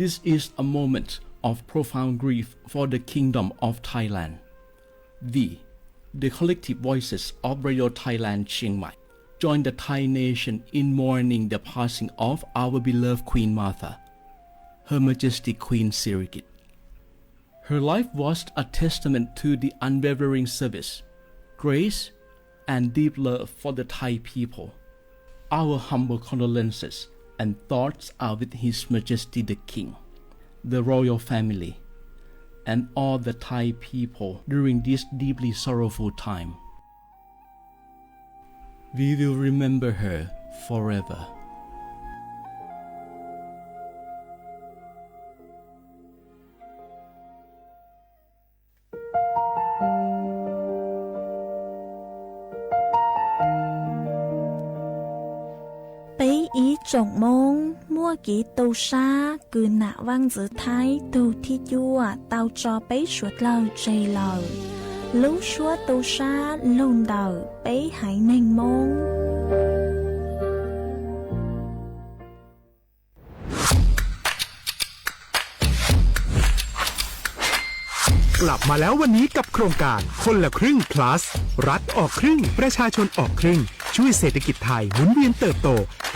This is a moment of profound grief for the Kingdom of Thailand. We, the collective voices of Radio Thailand Chiang Mai, join the Thai nation in mourning the passing of our beloved Queen Martha, Her Majesty Queen Sirikit. Her life was a testament to the unwavering service, grace, and deep love for the Thai people. Our humble condolences and thoughts are with His Majesty the King, the royal family, and all the Thai people during this deeply sorrowful time. We will remember her forever.一种梦莫给豆沙គឺ那望子thái豆ที่ยั่วเตาจอไปสวดเราใจเรารู้ชัว豆沙ลงเดาไปหายในมงกลับมาแล้ววันนี้กับโครงการคนละครึ่ง plus รัฐออกครึ่งประชาชนออกครึ่งช่วยเศรษฐกิจไทยหมุนเวียนเติบโต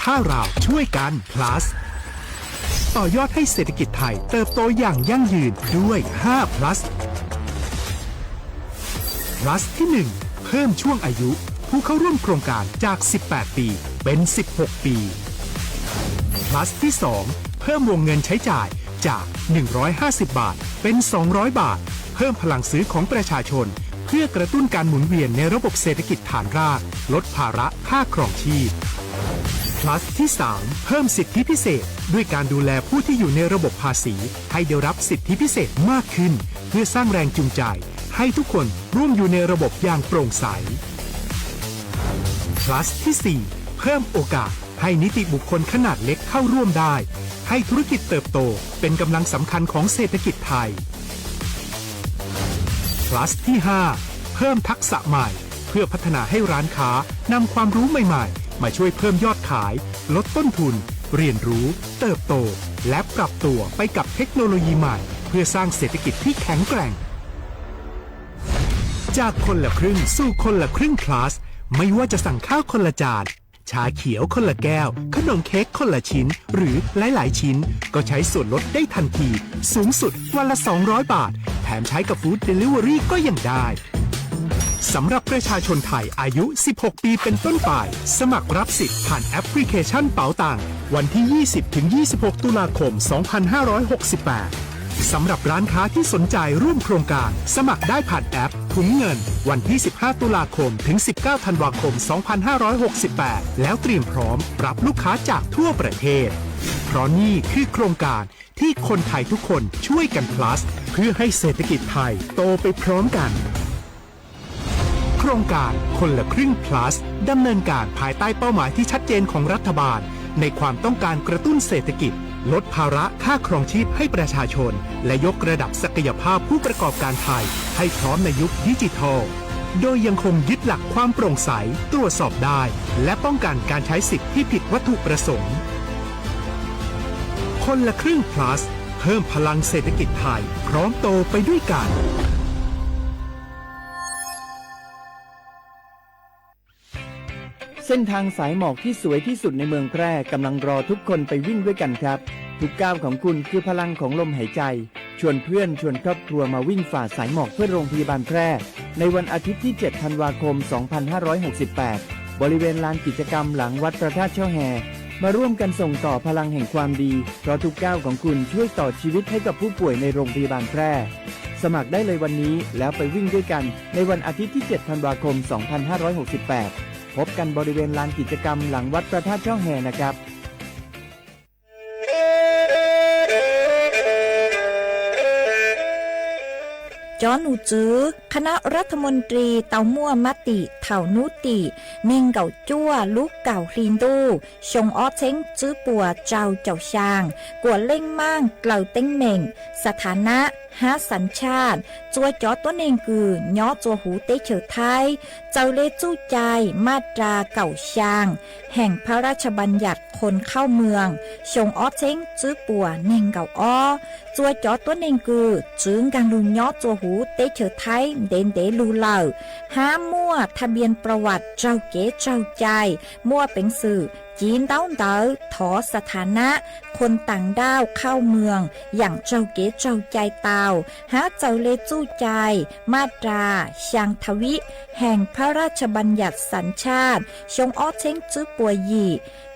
ถ้าเราช่วยกัน plus ต่อยอดให้เศรษฐกิจไทยเติบโตอย่างยั่งยืนด้วย5 plus plus ที่1เพิ่มช่วงอายุผู้เข้าร่วมโครงการจาก18ปีเป็น16ปี plus ที่2เพิ่มวงเงินใช้จ่ายจาก150บาทเป็น200บาทเพิ่มพลังซื้อของประชาชนเพื่อกระตุ้นการหมุนเวียนในระบบเศรษฐกิจฐานรากลดภาระค่าครองชีพ plus ที่3เพิ่มสิทธิพิเศษด้วยการดูแลผู้ที่อยู่ในระบบภาษีให้ได้รับสิทธิพิเศษมากขึ้นเพื่อสร้างแรงจูงใจให้ทุกคนร่วมอยู่ในระบบอย่างโปร่งใส plus ที่4เพิ่มโอกาสให้นิติบุคคลขนาดเล็กเข้าร่วมได้ให้ธุรกิจเติบโตเป็นกำลังสำคัญของเศรษฐกิจไทย plus ที่5เพิ่มทักษะใหม่เพื่อพัฒนาให้ร้านค้านำความรู้ใหม่ๆมาช่วยเพิ่มยอดขายลดต้นทุนเรียนรู้เติบโตและปรับตัวไปกับเทคโนโลยีใหม่เพื่อสร้างเศรษฐกิจที่แข็งแกร่งจากคนละครึ่งสู่คนละครึ่ง plus ไม่ว่าจะสั่งข้าวคนละจานชาเขียวคนละแก้วขนมเค้กคนละชิ้นหรือหลายๆชิ้นก็ใช้ส่วนลดได้ทันทีสูงสุดวันละ200บาทแถมใช้กับฟู้ดเดลิเวอรี่ก็ยังได้สำหรับประชาชนไทยอายุ16ปีเป็นต้นไปสมัครรับสิทธิ์ผ่านแอปพลิเคชันเป๋าตังวันที่ 20-26 ตุลาคม 2568สำหรับร้านค้าที่สนใจร่วมโครงการสมัครได้ผ่านแอปถุงเงินวันที่ 15 ตุลาคมถึง 19 ธันวาคม 2568แล้วเตรียมพร้อมรับลูกค้าจากทั่วประเทศเพราะนี่คือโครงการที่คนไทยทุกคนช่วยกัน plus เพื่อให้เศรษฐกิจไทยโตไปพร้อมกันโครงการคนละครึ่ง plus ดำเนินการภายใต้เป้าหมายที่ชัดเจนของรัฐบาลในความต้องการกระตุ้นเศรษฐกิจลดภาระค่าครองชีพให้ประชาชนและยกระดับศักยภาพผู้ประกอบการไทยให้พร้อมในยุคดิจิทัลโดยยังคงยึดหลักความโปร่งใสตรวจสอบได้และป้องกันการใช้สิทธิที่ผิดวัตถุประสงค์คนละครึ่ง plus เพิ่มพลังเศรษฐกิจไทยพร้อมโตไปด้วยกันเส้นทางสายหมอกที่สวยที่สุดในเมืองแพร่กำลังรอทุกคนไปวิ่งด้วยกันครับทุกก้าวของคุณคือพลังของลมหายใจชวนเพื่อนชวนครอบครัวมาวิ่งฝ่าสายหมอกเพื่อโรงพยาบาลแพร่ในวันอาทิตย์ที่ 7 ธันวาคม 2568 บริเวณลานกิจกรรมหลังวัดพระธาตุช่อแฮมาร่วมกันส่งต่อพลังแห่งความดีเพราะทุกก้าวของคุณช่วยต่อชีวิตให้กับผู้ป่วยในโรงพยาบาลแพร่สมัครได้เลยวันนี้แล้วไปวิ่งด้วยกันในวันอาทิตย์ที่ 7 ธันวาคม 2568พบกันบริเวณลานกิจกรรมหลังวัดพระธาตุช่อแฮนะครับจอหนูจื้อคณะรัฐมนตรีเตามั่วมติ เถ่านุติเน่งเก่าจั่วลูกเก่าลินดูชงอ้อเช้งจื้อปัวเจ้าเจ้าช่างกวดเล่งมั่งเกล่าเต้งเหม่งสถานะหาสัญชาติจัวจอตัวเน่งกือย่อจัวหูเตเฉอไทยเจ้าเลจู้ใจมาตราเก่าช่างแห่งพระราชบัญญัติคนเข้าเมืองชงอ้อเช้งจื้อปัวเน่งเก่าอ้อจัวจอตัวเน่งกือจึงกังลุงย่อจัวหูเตเฉอไทยเด่นเดลูเหล่าหามั่วทะเบียนประวัติเจ้าเก๋เจ้าใจมั่วเป็นสื่อจีนเต้าเต๋อถอสถานะคนต่างด้าวเข้าเมืองอย่างเจ้าเก๋เจ้าใจเตาหาเจ้าเลจู้ใจมาตราช่างทวิแห่งพระราชบัญญัติสัญชาติชงอ้อเช้งจื้อปัวยี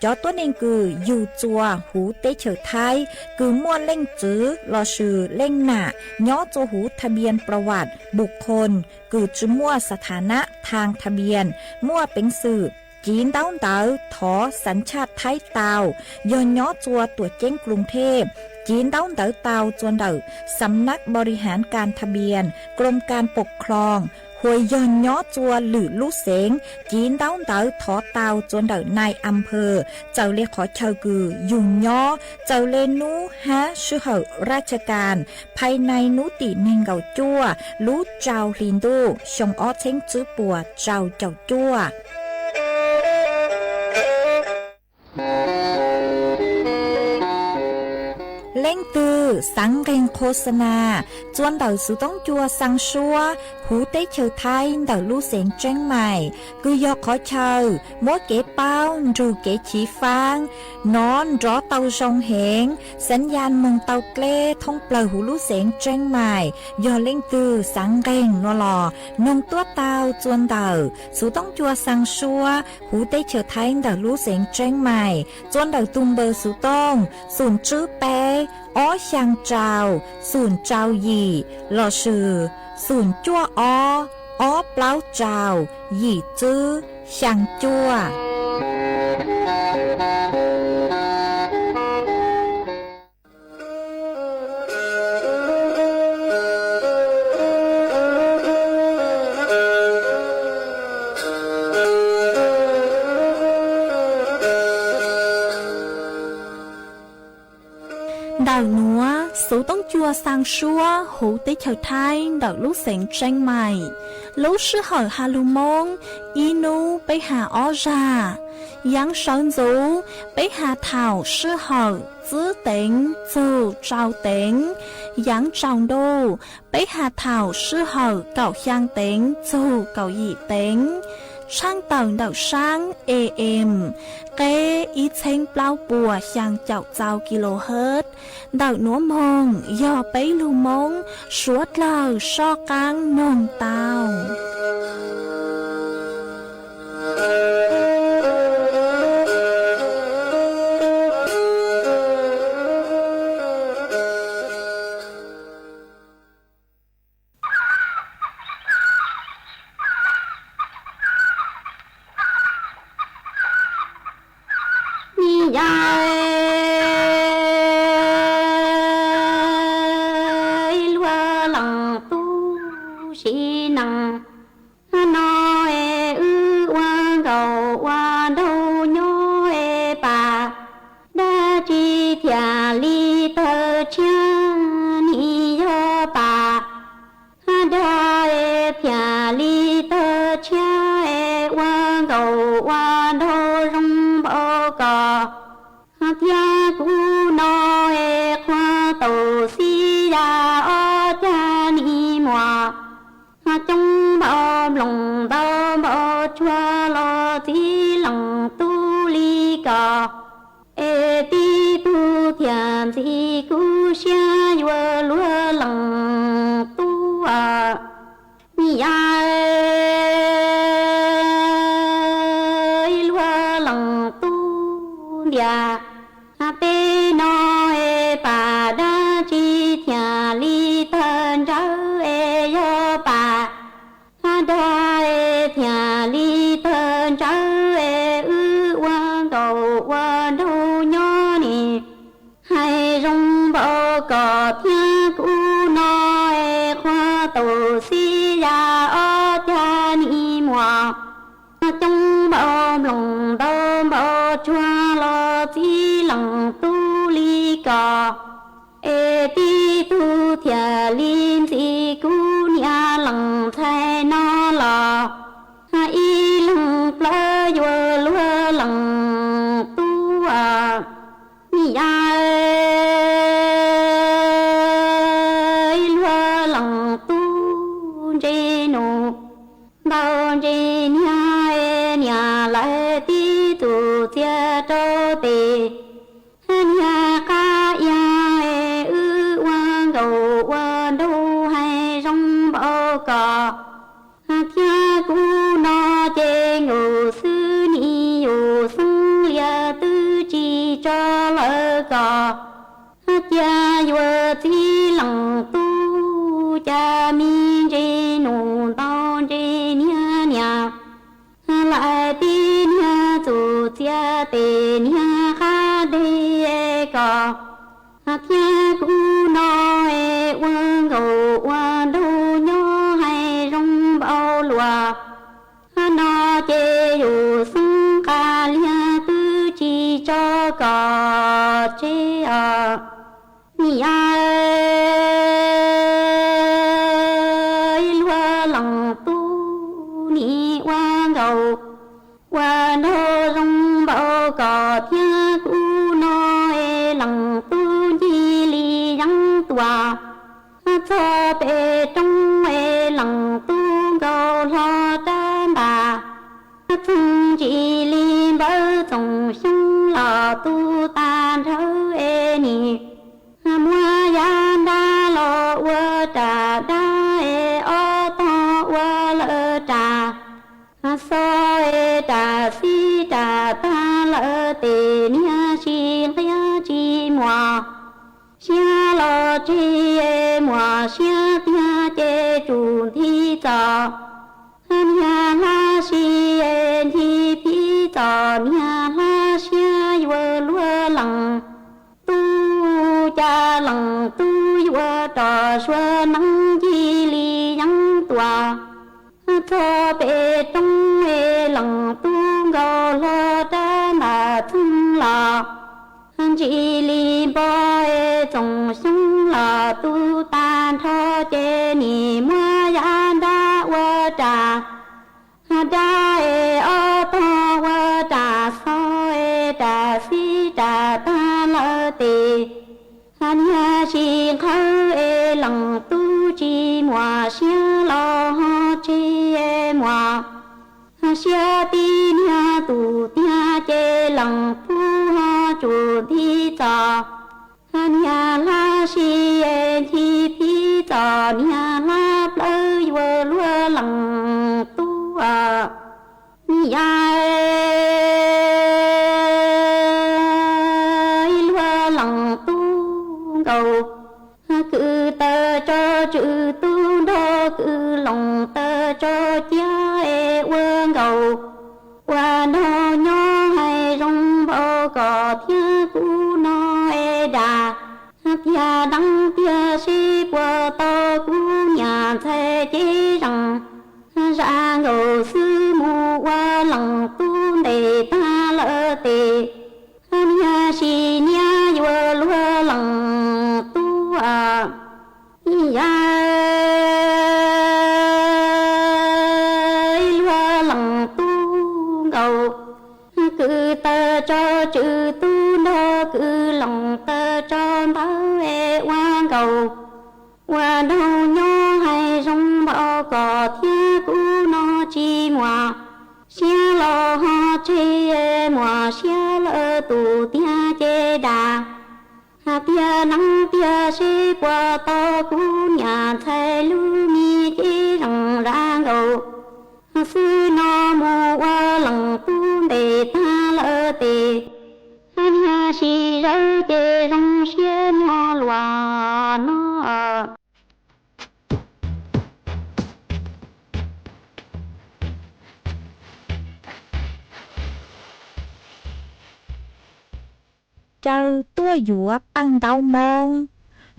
จอตัวเองคืออยู่จัวหูเตเฉอไทยคือมั่วเล่งจื้อรอชื่อเล่งหน้าย่อจัวหูทะเบียนประวัติบุคคลคือจื้อมั่วสถานะทางทะเบียนมั่วเป็นสื่อจีนเต้าเต๋อถอสัญชาติไทยเตาย้อนย่อจัวตัวเจ้งกรุงเทพจีนเต้าเต๋อเตาจวนเด๋อสำนักบริหารการทะเบียนกรมการปกครองหวยย้อนย่อจัวหรือลูกเสงจีนเต้าเต๋อถอเตาจวนเด๋อนายอำเภอเจ้าเลขอเชากือยุ่งย่อเจ้าเลนูฮะชื่อเหอราชการภายในนุติเนงเกาจัวรู้เจ้าลินดูชงอ้อเช้งจื้อปัวเจ้าเจ้าจัวเล่งตือสังเกงโฆษณาจวนเต่าสุต้องจัวสังชัวหูเต้เชอไทยเต่าลู่เสียงเจ้งใหม่คือยอขอเชอมัวเก๋เป้าจูเก๋ฉีฟางนอนรอเต่าชงเหงสัญญาณมงเต่าเกล้ท่องเปล่าหูลู่เสียงเจ้งใหม่ยอเล่งตือสังเกงนอลอนงตัวเต่าจวนเต่าสุต้องจัวสังชัวหูเต้เชอไทยเต่าลู่เสียงเจ้งใหม่จวนเต่าตุงเบอร์สุต้องศูนย์จื้อเป้อ้อช่างเจ้าศูนย์เจ้าหยี่หล่อชื่อศูนย์จั่วอ้อเปล่าเจ้าหยี่จื้อช่างจั่วดาวนัวสูต้องจัวสังชัวหูติเฉาไทยดอกลูกเสียงเจ้งใหม่ลูกชื่อเหอฮาลูมงอีนูไปหาอ้อจายังสอนจูไปหาเถ่าชื่อเหอจื้อเต็งจูเจ้าเต็งยังจองดูไปหาเถ่าชื่อเหอเก่าช่างเต็งจูเก่าหยี่เต็งช่างเต่าดอกช่าง AM เกอีเช้งเปล่าปัวช่างเจ้าเจ้ากิโลเฮิรตซ์ดอกหนัวมงย่อไปลูมงสวดเหล่าชอกังนงเต้า cò ti tu thia linh si cu nia lăng thay nó lò y lăng plơ yo lúa lăng tu à nia lúa lăng tu dê nô bao dê nia lại ti tu thia trâu tê nia ca ya ư quan cầu quan đâu hay rong bao cò thia cu nó chê ngủ sư ni yu sung lia tư chi cho lỡ cò cha yu chi lăng tu cha mi chê nụ tao chê nia nia lại tin nia tu tia tê nia kha đê cò thia cu nó quan cầu quan đâu nhó hay rong bao lùa nó chê yu sung ca lia tư chi cho cò chê à ni ai lúa lăng tu ni quan cầu quan đâu rong bao cò thia cu nó lăng tu chi li yang tua cho bề trong lăng tu cầu lo đan bà chung chỉ li bơ trong sông lò tu tan thơ ni mua yan đa lo ua trà đa o to ua lơ trà so trà si trà ta lơ tê nia chi lia chi mùa xia lo chi mùa xia tia chê chủ thi trò nia la si thi phi trò nia la xia ua lúa lăng tu cha lăng tu ua trò xua nắng chi li yang tua cho bề trong lăng tu gò lo đa mà thân lò chỉ li bò trong sông lò tu tan thọ chê ni mua yan đa ua trà đa o to ua trà so trà si trà ta lơ tê nia chi khâu lăng tu chi mùa xia lo chi mùa xia ti nia tu tia chê lăng tu chủ thi trò nia la si thi phi trò nia la plơ yo lúa lăng tu à nia lúa lăng tu cầu cứ tơ cho chữ tu đô cứ lòng tơ cho chia quân cầu qua nó nhó hay rong bao cò thia cu nó đà thia đăng tia si qua to cu nhà thế chế rằng ra ngầu sư mù qua lòng tu để ta lỡ tề nia si nia yo lúa lăng tu à ya lúa lăng tu cầu cứ tơ cho chữ tu nó cứ lòng tơ cho bao quan cầu qua đâu nhó hay rong bao cò thia cu nó chi mùa xia lo chi mùa xia lơ tu tia chê đà tia nắng tia si qua to cu nhà thay lu mi chi rằng ra ngầu sư nó mù qua lăng tu để ta lơ tê nia si rơ chê rong xia nó loa nó Chơi tua dũa bằng đau mông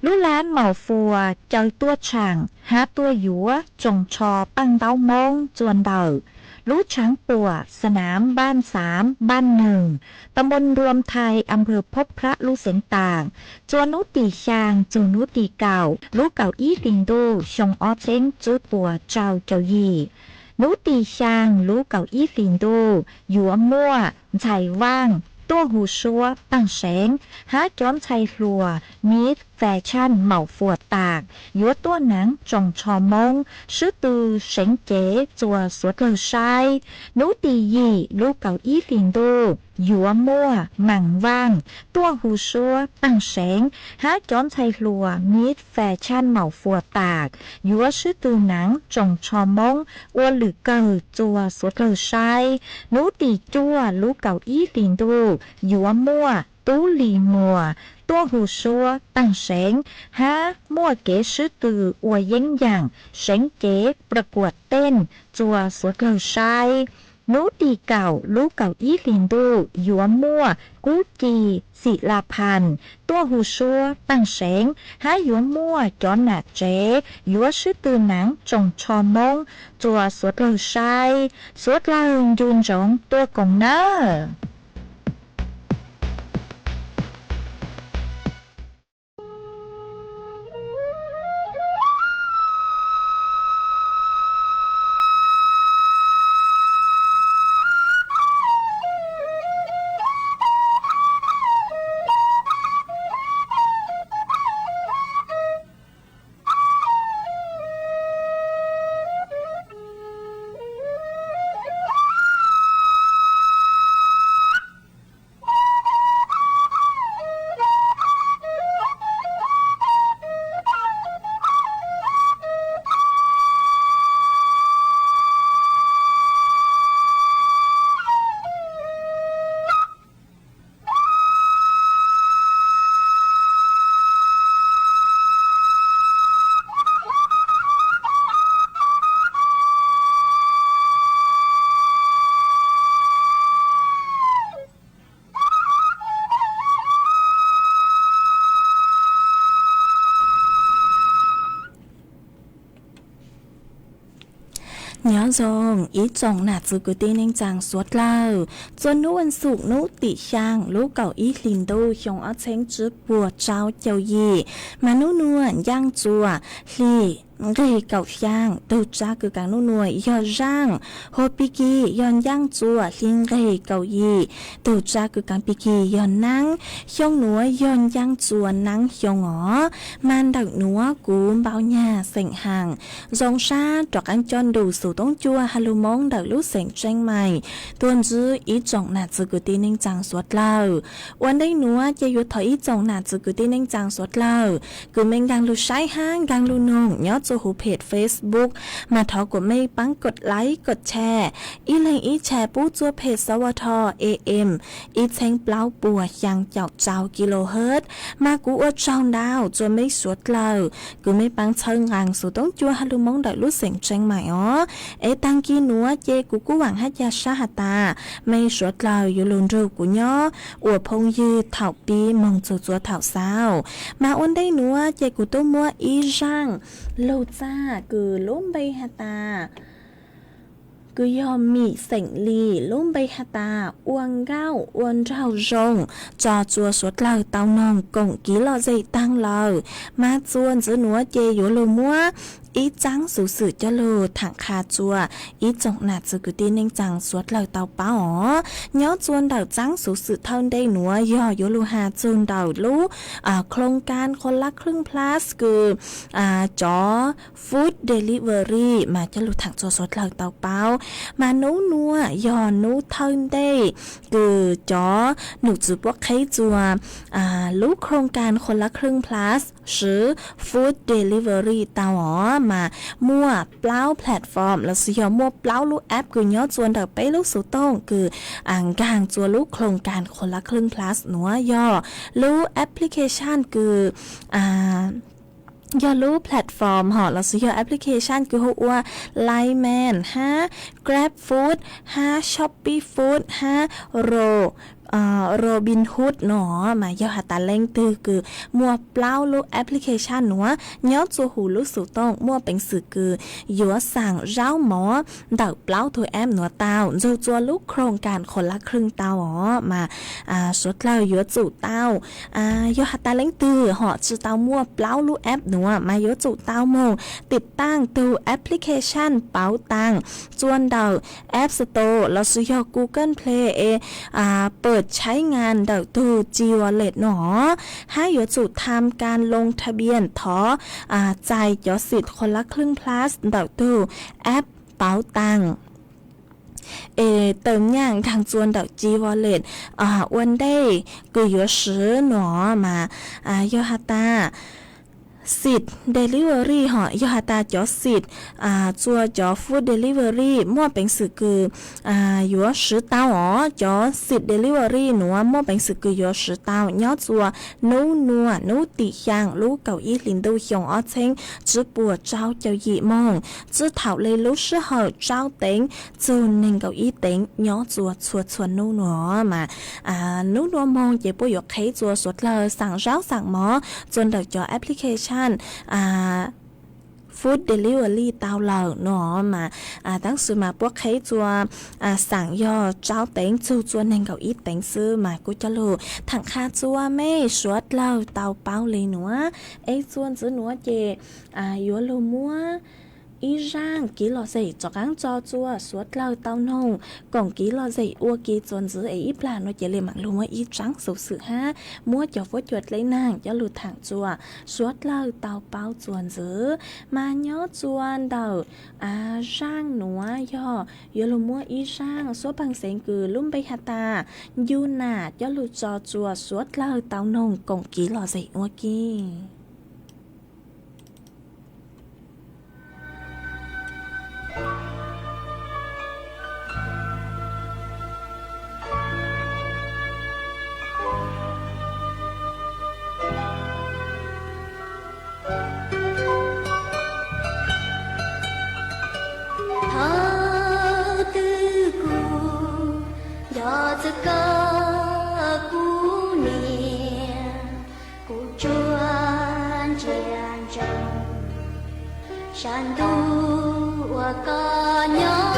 Lũ lán màu phùa chơi tua chẳng Há tua dũa trồng trò bằng đau mông chuồn đầu รู้ช้างปวกสนามบ้าน3บ้าน1ตำบลรวมไทยอำเภอพบพระลูเสียงต่างจวนนุตีชางจูนุตีเก่ารู้เก่าอี้ติงดูชงออเซ้งจูปัวเจ้าเจ้ายี่นุตีชางรู้เก่าอี้ติงดูหยัวมั่วไฉว่างตัวหูชัวตั้งแสงหาจอมชัยรัวมีดแฟชั่นเหมาฝัวตากยัวตัวหนังจงชอมงชื่อตือเสงเก๋จัวสวดเลอชายนูตียี่ลูกเก่าอี้ฟิงดูหยัวมั่วหมั่งว่างตัวหูชัวตั้งแสงหาจอมชัยรัวมีดแฟชั่นเหมาฝัวตากยัวชื่อตือหนังจงชอมงอัวหรือเกิดจัวสวดเลอชายนูตีจัวลูกเก่าอี้ฟิงดูหยัวมั่วตู้หลีมัวตัวหูชัวตั้งแสงหามั่วเก๋ชื่อตืออวยเย้งอย่างเสงเก๋ประกวดเต้นจัวสวดเลอชายนูตีเก่าลูกเก่าอี้ลินดูหยัวมั่วกูจีศิลาพันธ์ตัวหูชัวตั้งแสงหาหยัวมั่วจอนหนาเจ๋หยัวชื่อตือหนังจงชอมงจัวสวดเลอชายสวดลายุนจงตัวกงเนอnhớ dòng ý chồng nạt dự cứ tin anh chàng suốt lâu chôn nụ ăn sụp nụ tỉ sang lũ cậu ý linh đô chồng ở chánh trước bùa trao châu gì mà nụ nuôn giang chùa lì người cậu sang đầu cha cứ càng nụ nuôi do rang hồ piki yon giang chùa linh người cậu gì đầu cha cứ càng piki yon nắng chông núa yon giang chùa nắng chông ngõ man đặc núa cú bao nhà sành hàng dòng xa trọc ăn chọn đủสูต้องจัวฮัลโหลมงดักลูกเสียงแจ้งใหม่ตัวจื้ออีจงหนาจืกุตีนิงจังสวดเล่าวันได้หนัวจะอยู่ถอยอีจงหนาจืกุตีนิงจังสวดเล่ากูเมงดังลูกใช้ห้างดังลูกนงย้อนจูหูเพจ Facebook มาทอกดไม่ปังกดไลค์กดแชร์อีแรงอีแชร์ปู้จัวเพจสวท AM อีเชงเปล่าปัวยังเจ้าเจ้ากิโลเฮิรตซ์มากูอดช่องดาวจัวไม่สวดเล่ากูไม่ปังเชิงรังสูต้องจัวฮัลโหลมงดักลูกเสียงแจ้งใหม่อ๋อเอตังกีนัวเจกูกูหวังฮัจยาชาหตาไม่สวดเราอยู่ลุนรูกูย่ออวดพงยืดเถ่าปีมองจัวจัวเถ่าสาวมาอ้นได้นัวเจกูตัวมัวอีจังโลจ้ากือล้มใบหตากูยอมมีเสียงลีล้มใบหตาอ้วงเก้าอ้วนเจ้าจงจอจัวสวดเราเต้านองกงกีเราใจตั้งเรามาจวนจะนัวเจอยู่ลุมัวอีจังสูสื่อเจโลถังคาจัวอีจงหนาจืกุตีนิงจังสวดเหล่าเตาป้าอ๋อย้อจวนเดาจังสูสื่อเท่าได้หนัวย่อโยลูหาจูนเดาลูโครงการคนละครึ่งพลัสคือจอฟู้ดเดลิเวอรี่มาเจลูถังจัวสวดเหล่าเตาเป้ามานูนัวย่อนูเท่าได้คือจอหนูจือพวกใครจัวลูกโครงการคนละครึ่งพลัสหรือฟู้ดเดลิเวอรี่เตาอ๋อมามั่วเปล่าแพลตฟอร์มแล้วสิยอมั่วเปล่าลูกแอปคือย้อนจวนเดาไปลูกสุต้องคืออ่างกลางจัวลูกโครงการคนละครึ่ง plus หนัวย่อลูกแอปพลิเคชันคือย่อรู้แพลตฟอร์มเราซื้อย่อแอปพลิเคชันคือหัวไลน์แมนGrab Food Shopee Foodโร โรบินฮูดเนาะมาเยาหาตาเล่งตือคือมัวเปล่าลูกแอปพลิเคชันเนาะย้อนจัวหูลูกสู่ต้องมัวเป็นสื่อคือยัวสั่งเจ้าหมอเดาเปล่าตัวแอมหนัวเตาจัวลูกโครงการคนละครึ่งเตาอ๋อมาสุดเลยยัวจู่เตาเยาหาตาเล่งตือห่อจือเตามัวเปล่าลูกแอปเนาะมายัวจู่เตาโมงติดตั้งตัวแอปพลิเคชันเป๋าตังจวนเดาแอปสโตร์เราซื้อยอ Google Play เปิดใช้งานเดาตูจีวอลเล็ตหนอให้ยจุดทำการลงทะเบียนจ่ายยอสิทธิ์คนละครึ่ง plus เดาตูแอปเป๋าตังเติมอย่างทางจวนดอกจีวอลเล็ตวันได้ก็有10หนอมาโยฮาตาสิทธิ์ delivery หอยอหาตาจอสิทธิ์จัวจอ food delivery มั่วเป็นสื่อคือยัว10刀อ๋อจอสิทธิ์ delivery หนัวมั่วเป็นสื่อคือยัว10刀ย้อจัวนูนัวนูติยางลูกเก่าอีลินดูหยงอ้อเชิงจื้อปัวเจ้าเจ้ายีมองจื้อเถาเลยลูกชื่อเหอเจ้าเต็งจูนหนึ่งเก่าอีเต็งย้อจัวชวนนูนัวมานูนัวมองเจ็บปวดหยกให้จัวสดเลยสั่งเจ้าสั่งหมอจนเด็กจอแอปพลิเคชันฟู้ดเดลิเวอรี่เตาเหล่าเนาะมาตั้งซื้อมาพวกใครจัวสั่งยอเจ้าเต็งจูจัวหนึ่งเก่าอีเต็งซื้อมากูจะรู้ถังคาจัวไม่สวดเหล่าเตาเป้าเลยหนัวจวนซื้อหนัวเจยัวลูมัวอีร่างกี่หล่อใส่จอกางจอจัวสวดเหล่าเตานงกล่องกี่หล่อใส่อัวกี่จวนซื้ออีปลาโนเจเลยหมังลูมัวอีจังสุสื่อฮะมัวจะฟดหยดเลยนางจะหลุดถังจัวสวดเหล่าเตาเป้าจวนซื้อมาย่อจวนเดาร่างหนัวยอย่าลูมัวอีร่างสวดบังเสงคือลุ่มไปหาตายูนาดจะหลุดจอจัวสวดเหล่าเตานงกล่องกี่หล่อใส่อัวกี่山都我个娘。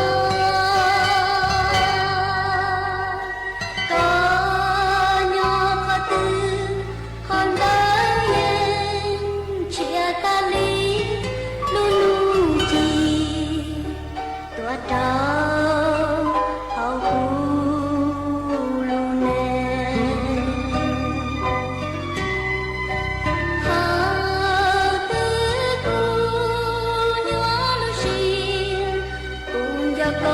ก็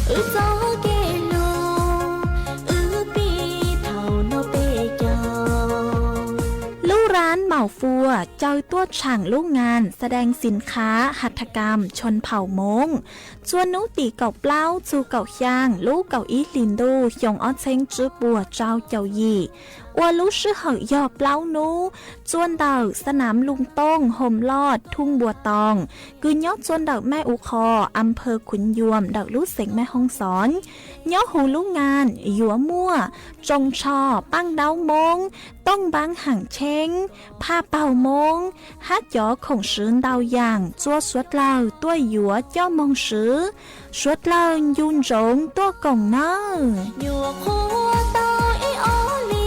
gió kê lô pi thảo nô bê gióลู่ร้านเหมาฟัวเจ้าตัวช่างลูกงานแสดงสินค้าหัตถกรรมชนเผ่ามงจวนนุตีเก่าเปล่าจูเก่าย่างลูกเก่าอีลินดูยงอ้อเชงจื้อบัวเจ้าเจ้ายีว่าลูกชื่อเหยอเปล่านูจวนเดาสนามลุงต้งห่มลอดทุ่งบัวตองคือยอดจวนเดาแม่อุคออำเภอขุนยวมเดาลูกเสงแม่ห้องสอนยอดหูลูกงานหยัวมั่วจงชอปั้งเดามงต้องบางห่างเชงผ้าเป่ามงฮัดยอของซื้อเดาอย่างจัวสวดเล่าตัวหยัวเจ้ามงซื้อสวดเล่ายุนจงตัวกงเนอหยัวคัวโตไอโอลี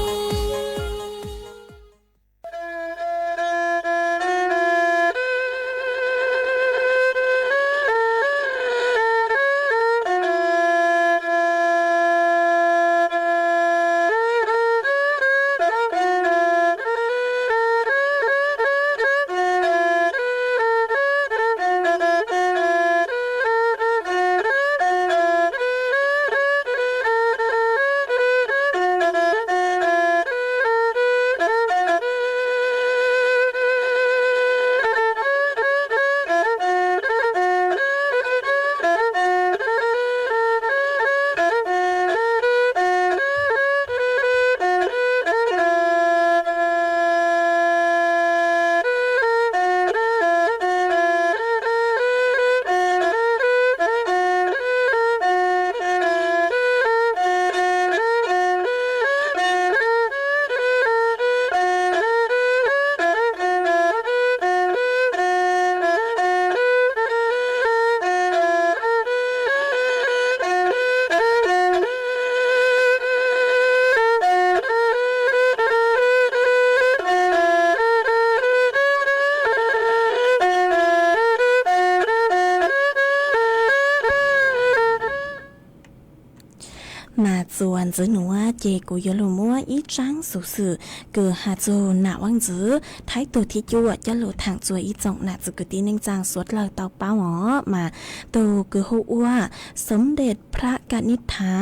mà chuan giữ núa chê của yếu lù mua ít trắng sủ sử cờ hà chô nạ wang giữ thái tổ thi chua cho lù thẳng chua ít trọng nạ giữ cử tí ninh trang suốt lời tàu bao ngó mà tổ cử hô ua sấmเด็จพระกนิษฐา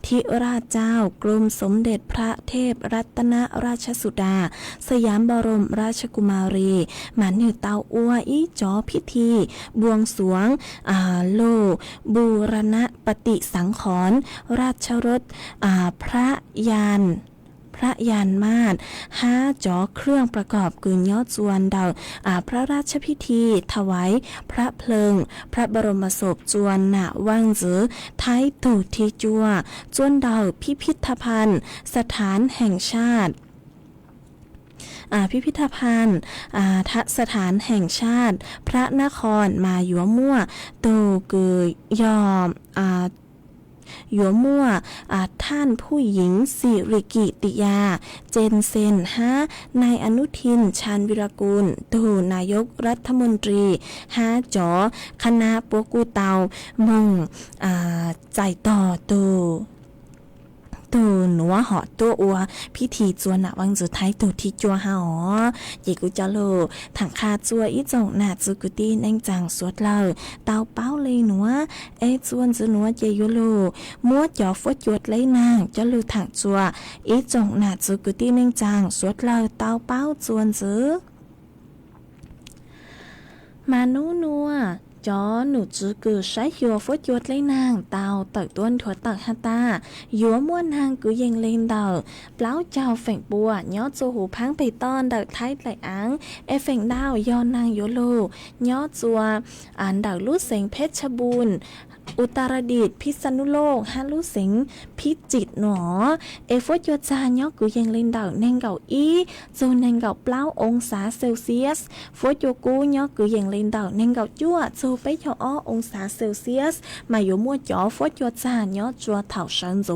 ธิราชเจ้ากรมสมเด็จพระเทพรัตนราชสุดาสยามบรมราชกุมารีมาหนึ่งเตาอัวอีจอพิธีบวงสรวงโลบูรณปฏิสังขรณ์ราชรถพระยานมาศห้าจอเครื่องประกอบกึ่งยอดจวนดาวพระราชพิธีถวายพระเพลิงพระบรมศพจวนณวังจือไทยตู่ทีจัวจวนดาวพิพิธภัณฑ์สถานแห่งชาติพิพิธภัณฑ์สถานแห่งชาติพระนครมาหยัวมั่วโตเกยยอมหยัวมั่วท่านผู้หญิงสิริกิติยาเจนเซนนายอนุทินชาญวิรากูลตูนายกรัฐมนตรีจอคณะปัวกูเตามงใจต่อตัวหนัวหอตัวอัวพิธีจวนวังจือไทยตัวที่จัวหาอ๋อเยกุจะโลถังคาจัวอีจงนาจูกุตีแนงจังสวดเลอเตาเป้าเลยหนัวจวนจือหนัวเยยุโลมัวจ่อฟดจวดเลยนางจะลูถังจัวอีจงนาจูกุตีแนงจังสวดเลอเตาเป้าจวนจือมานูนัวจอหนูจื้อกือใช้หัวฟดยดเลยนางเตาตักต้นถั่วตักฮัตตาหัวม้วนนางกือยังเลนเดาเปล่าเจ้าแฝงบัวยอดโจหูพังไปต้อนเดาไทยไหลอังแฝงดาวยอนนางโยโลยอดจัวเดาลูกเสงเพชรบูรณ์อุตรดิตถ์พิษณุโลกฮัลูสิงพิจิตรหนอฟดยจานยอกกูยังเล่นดาวแนงเก่าอีโจแนงเก่าเปล่าองศาเซลเซียสฟดยกูยอกกูยังเล่นดาวแนงเก่าจั่วโจไปเฉาอ้อองศาเซลเซียสมาอยู่มัวจ่อฟดยจานยอจัวเถ่าเฉินโจ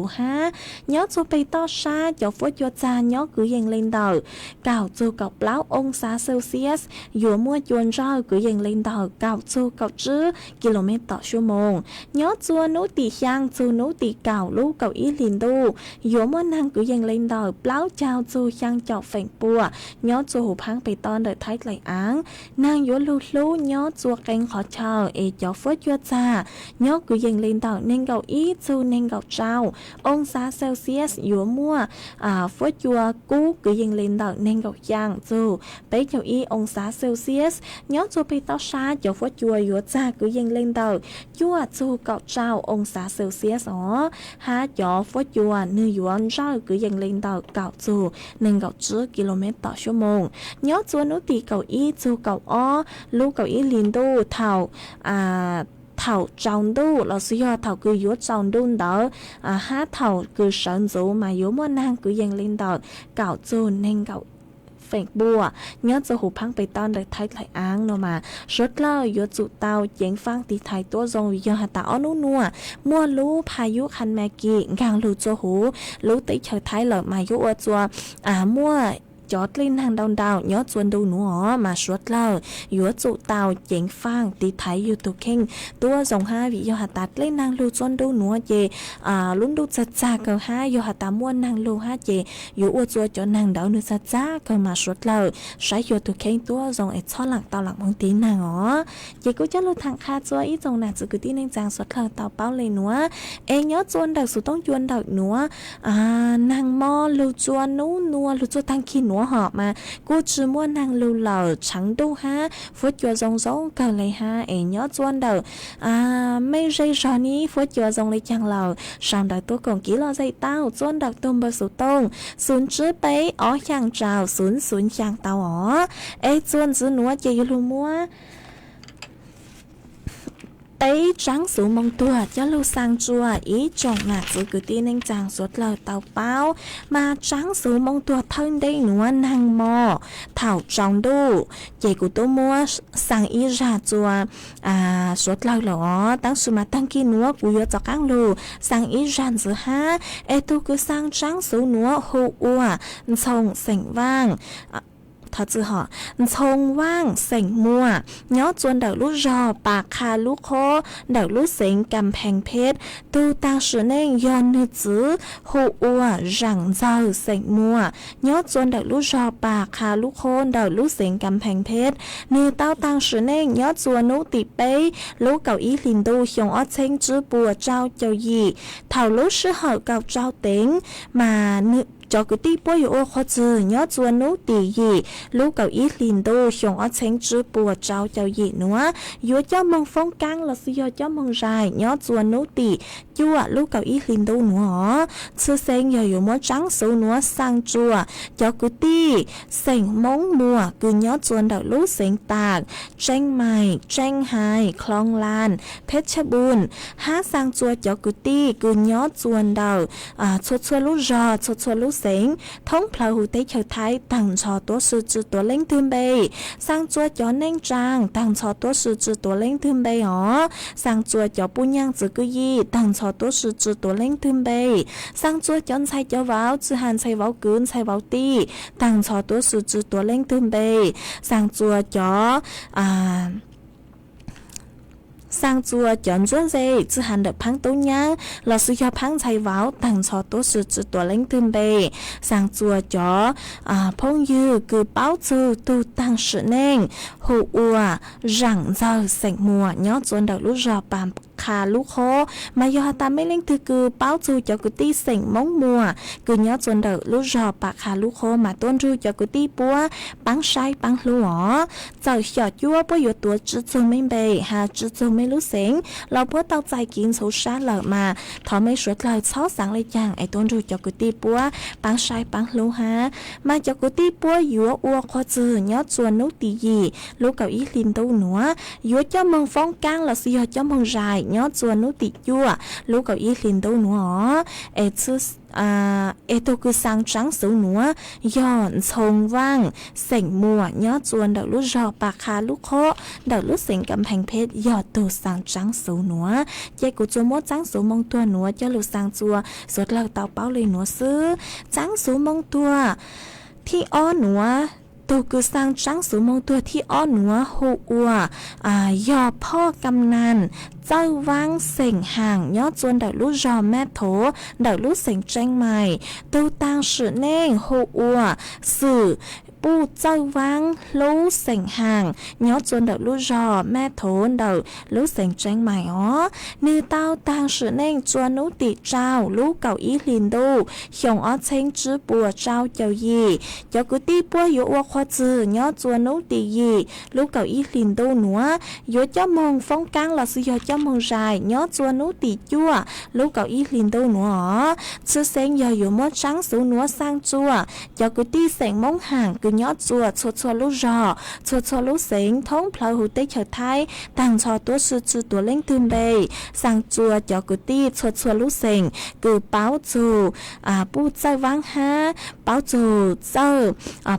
ยอโจไปต่อชาจ่อฟดยจานยอกกูยังเล่นดาวเก่าโจเก่าเปล่าองศาเซลเซียสอยู่มัวยวนเจ้ากูยังเล่นดาวเก่าโจเก่าจื้อกิโลเมตรต่อชั่วโมง nhớ chua nú tì sang chu nú tì cào lú cầu ý liền đu yếu món năng cứ dành lên đời pláu chào chu sang chọc phèn bùa nhớ chua hụp hang bị ton đời thái lại áng nàng yếu lú lú nhớ chua canh khó chờ ê cho phớt chua cha nhớ cứ dành lên đời nên cầu ý chu nên cầu trao ông xã Celsius yếu mua phớt chua cú cứ dành lên đời nên cầu giang chu bấy cho ý ông xã Celsius nhớ chua bị tao xa cho phớt chua yếu cha cứ dành lên đời chua chu cầu trao ông xã Celsius ó ha cho phớt chua nữ yuan rau cứ dành lên đời cầu chu nên cầu chứa km/h nhớ chua nú tì cầu ý chu cầu ó lú cầu ý liền đu thảo thảo trồng đu là suy cho thảo cứ yếu trồng đun đó ha thảo cứ sơn dụ mà yếu món năng cứ dành lên đời cầu chu nên cầu phèn bùa nhớ cho hụp hăng bị ton được thấy lại áng nó mà rất là yếu trụ tàu chén phang thì thấyตัวdòng do hạt táo nú nua mua lúพายุคันแมกีงางลูจัวหูlúติเฉยท้ายเลยมายุอจัวmua chót lên hàng đào nhớ chuồn đầu nữa mà suốt lâu yếu trụ tàu chén phang tí thấy YouTube kênh tua dòng ha vì do hạt tạt lên hàng lưu chuồn đầu nữa chị luôn đu chặt chặt cầu ha do hạt tạt mua hàng lưu ha chị yếu ua chua cho hàng đào nữa chặt chặt cầu mà suốt lâu sai YouTube kênh tua dòng ấy cho lặng tàu lặng mong tí nàng ó chị cũng chắc luôn thằng kha chua ít dòng nào chỉ cứ tí nên chàng suốt lâu tàu bao lên nữa em nhớ chuồn đầu số tông chuồn đầu nữa nàng mo lưu chuồn nú nua lưu chuồn thằng kia nữa họ mà cô chỉ muốn năng lưu lờ trắng đu ha phút chùa rong rong cờ lấy ha em nhớ chuan đầu mấy giây rồi ní phút chùa rong lấy chẳng lờ sang đời tôi còn kỹ lo dây tao chuan đầu tôm bơ số tông xuống chữ bé ó chẳng trào xuống chẳng tao ó ấy chuan chữ núa chơi luôn mua ấy trắng số mong tua cho lưu sang chua ý chồng là sự cứ tin anh chàng suốt lời tàu báo mà trắng số mong tua thân đây nữa năng mò thảo trong đu chị của tôi mua sang ý ra chua suốt lời lỏ tăng số mà tăng kia nữa của yo cho các lù sang ý ra giữa ha ấy tôi cứ sang trắng số nữa hô ua sông sành vang thật sự họ chông vang sành mua nhớ chuồn đầu lú rò bạc kha lú khô đầu lú sành cầm phèn phết tu tăng sử nên do nữ chữ hô ua rằng giàu sành mua nhớ chuồn đầu lú rò bạc kha lú khô đầu lú sành cầm phèn phết nữ tao tăng sử nên nhớ chuồn nú tị bấy lú cầu ý liền đu xiong ót chênh chữ bùa trao châu gì thảo lú sư hở cầu trao tính mà nữ cho cứ tí bố yếu khó chữ nhớ chua nú tì gì lú cầu ý liền đô xong ở chánh chữ bùa trao chào gì nữa yếu cho mong phong căng là sư cho mong dài nhớ chua nú tì chua lú cầu ý liền đô nữa sư sen giờ yếu món trắng số nữa sang chua cho cứ tí sành mong mùa cứ nhớ chuồn đầu lú sành tạc tranh mày tranh hài clong lan phết chá bùn hát sang chua cho cứ tí cứ nhớ chuồn đầu chua lú rò chua lú sánh thống phlau hữu tế chờ thái tăng cho tổ sư chữ tổ linh thương bày sang chua cho nên trang tăng cho tổ sư chữ tổ linh thương bày ó sang chua cho bu nhang chữ cứ gì tăng cho tổ sư chữ tổ linh thương bày sang chua cho sai cho vào chữ hàn sai vào cứng sai vào ti tăng cho tổ sư chữ tổ linh thương bày sang chua cho sang chùa chọn chuẩn dây chữ hành được phán tố nhang là sự cho phán thay vào tăng cho tổ sự chữ tổ lãnh thương bề sang chùa cho phong dư cứ báo chư tu tăng sự nên hù ua rằng giờ sạch mùa nhớ chuẩn đầu lúc giờ bàm khá lúc khó mà do ta mấy linh thư cứ báo chư cho cứ tí sành mong mùa cứ nhớ chuẩn đầu lúc giờ bạc khá lúc khó mà tôn ru cho cứ tí búa bắn sai bắn lúa giờ nhỏ chúa bố yếu tuổi chữ chư mấy bề hà chữ chư mấy lúc sángเราเพื่อตั้งใจกินสูชาเลยมาทอไม่สวยเลยชอบสั่งเลยจังไอ้ต้นรูจกุตีปัวปังชายปังลูฮะมาจกุตีปัวยัวอ้วข้อจืดยอดจวนนุตียีลูกเก้าอี้ลินตู้หนัวยัวเจ้ามองฟ้องกลางเราสิยอเจ้ามองรายยอดจวนนุตียัวลูกเก้าอี้ลินตู้หนัวไอ้ชื่อtôi cứ sang trắng số nữa giòn sông vang sảnh mùa nhớ chuồn đầu lúc giò bạc khá lúc khó đầu lúc sảnh cầm hành phết giò tôi sang trắng số nữa chạy của chùa mốt trắng số mong tua nữa cho lúc sang chùa suốt lâu tàu báo lên nữa xứ trắng số mong tua thì ó nữa ตัวคือสร้างจังสูมงตัวที่อ้อนหัวหูอัวยอพ่อกำนันเจ้าวังเสียงห่างยอดจวนเดลูจอแม่โถเดลูเสียงแจ้งใหม่ตัวตังสือเน่งหูอัวสื่อปูเจ้าวังรู้เสียงห่างยอดจวนเดลูจอแม่โถเดลูเสียงแจ้งใหม่นือเต้าตังสือเน่งจวนนุติเจ้าลูกเก่าอีลินดูหยงอ้อเชงจื้อปัวเจ้าเจ้ายียอกุตีปัวอยู่อควาจือยอดจวนนุติยีลูกเก่าอีลินดูหนัวยอดเจ้ามงฟงกังหลักสิยอดเจ้ามงใจยอดจวนนุติจั่วลูกเก่าอีลินดูหนัวชื่อเสียงยออยู่มดจังสูหนัวสร้างจั่วยอกุตีเสียงมงห่างคือยอดจั่วชัวลูกรอชัวลูกเสียงท้องพลายหูเตเฉยไทยต่างชอตัวชื่อจือตัวเล่งตื่นเบยสร้างจั่วยอกุตีชัวลูกเสียงคือเป้าจูปู้เจ้าวังฮะเป้าจูเจ้า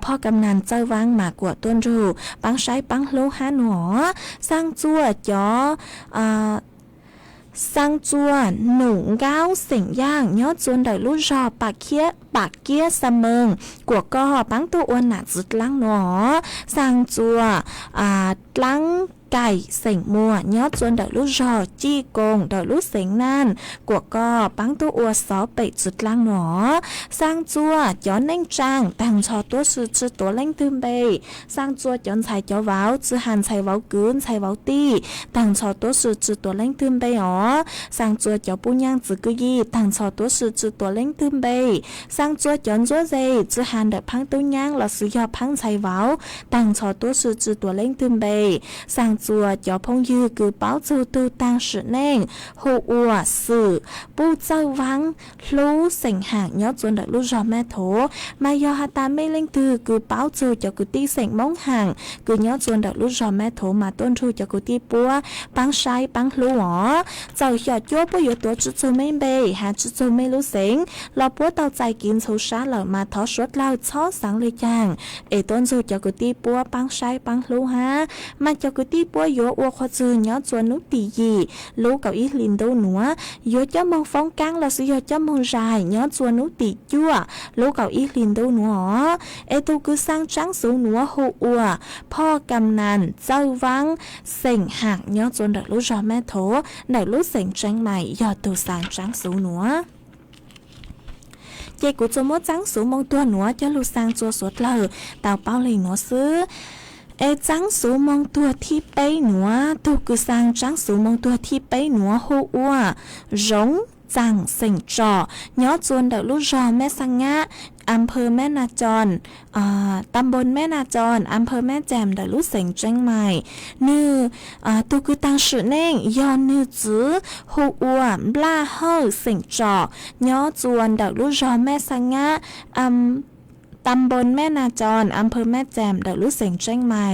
พ่อกำนันเจ้าวังมากว่าต้นรูปังใช้ปังโลหะหนอสร้างจั่วจอสร้างจั่วหนุ่งก้าวเสียงย่างยอดจวนเดลูจอปากเกี้ยเสมงกว่าก็ปังตัวอ้วนหนาจุดลังหนอสร้างจั่วลังไก่เสียงมัวยอดจวนเดลูจอจี้กงเดลูเสียงนั่นกว่าก็ปังตัวอ้วนสอไปจุดลังหนอสร้างจั่วย้อนเน่งจางแต่งชอตัวสื่อจือตัวเล่งตื่นเบยสร้างจั่วย้อนใส่เจ้าว้าวจือหันใส่ว้าวกืนใส่ว้าวตี้แต่งชอตัวสื่อจือตัวเล่งตื่นเบยสร้างจั่วเจ้าปุญญางจือกุยีแต่งชอตัวสื่อจือตัวเล่งตื่นเบยสร้างจั่วย้อนจั่วเจจือหันเดพังตุ้ญญางหลักสื่อยอพังใส่ว้าวแต่งชอตัวสื่อจือตัวเล่งตื่นเบยสร้างจั่วเจ้าพงยือคือเป้าจูตูตังสือเน่งหูอัวสื่อปูเจ้าวังรู้เสียงห่างยอดจวนเดลูจอแม่โถมายอฮาตาไม่เล่งตือคือเป้าจูเจ้ากุตีเสียงมองห่างคือยอดจวนเดลูจอแม่โถมาต้นทูเจ้ากุตีปัวปังใช้ปังรู้หรอเจ้าหยอดยั่วปูอยู่ตัวจุดจูไม่เบยหาจุดจูไม่รู้เสียงเราปัวเตาใจกินชูชาเหล่ามาทอชดเล่าช้อสังเลยจังต้นจูเจ้ากุตีปัวปังใช้ปังรู้ฮะมาเจ้ากุตีปัวอยู่อัวขจือยอดจวนนุตียีลูกเก่าอีลินดูหนัวยอดเจ้ามองฟองกังเราสิยอดเจ้ามองใจยอดจวนนุตีจั่วลูกเก่าอีลินดูหนัวตูคือสร้างจังสูหนัวหูอัวพ่อกำนันเจ้าวังเสียงหักยอดจวนเด็กลูกจอแม่โถเด็กลูกเสียงจังใหม่ยอดตูสร้างจังสูหนัวเจกูจะมดจังสูมองตัวหนัวจะลูกสร้างจัวสดเลยเต่าเป้าเลยหนัวซื้อจังสูมองตัวที่ไปหนัวตูคือสร้างจังสูมองตัวที่ไปหนัวหูอัวร้งจังเสียงจ่อยอดจวนเดลูจอแม่สังงะอำเภอแม่นาจรตำบลแม่นาจรอำเภอแม่แจ่มเดลูเสียงเจียงใหม่นือตูคือตังสือเน่งยอนนือจื้อหูอัวบลาเฮอเสียงจ่อยอดจวนเดลูจอแม่สังงะตำบลแม่นาจรอำเภอแม่แจ่มเดลูเสียงเจียงใหม่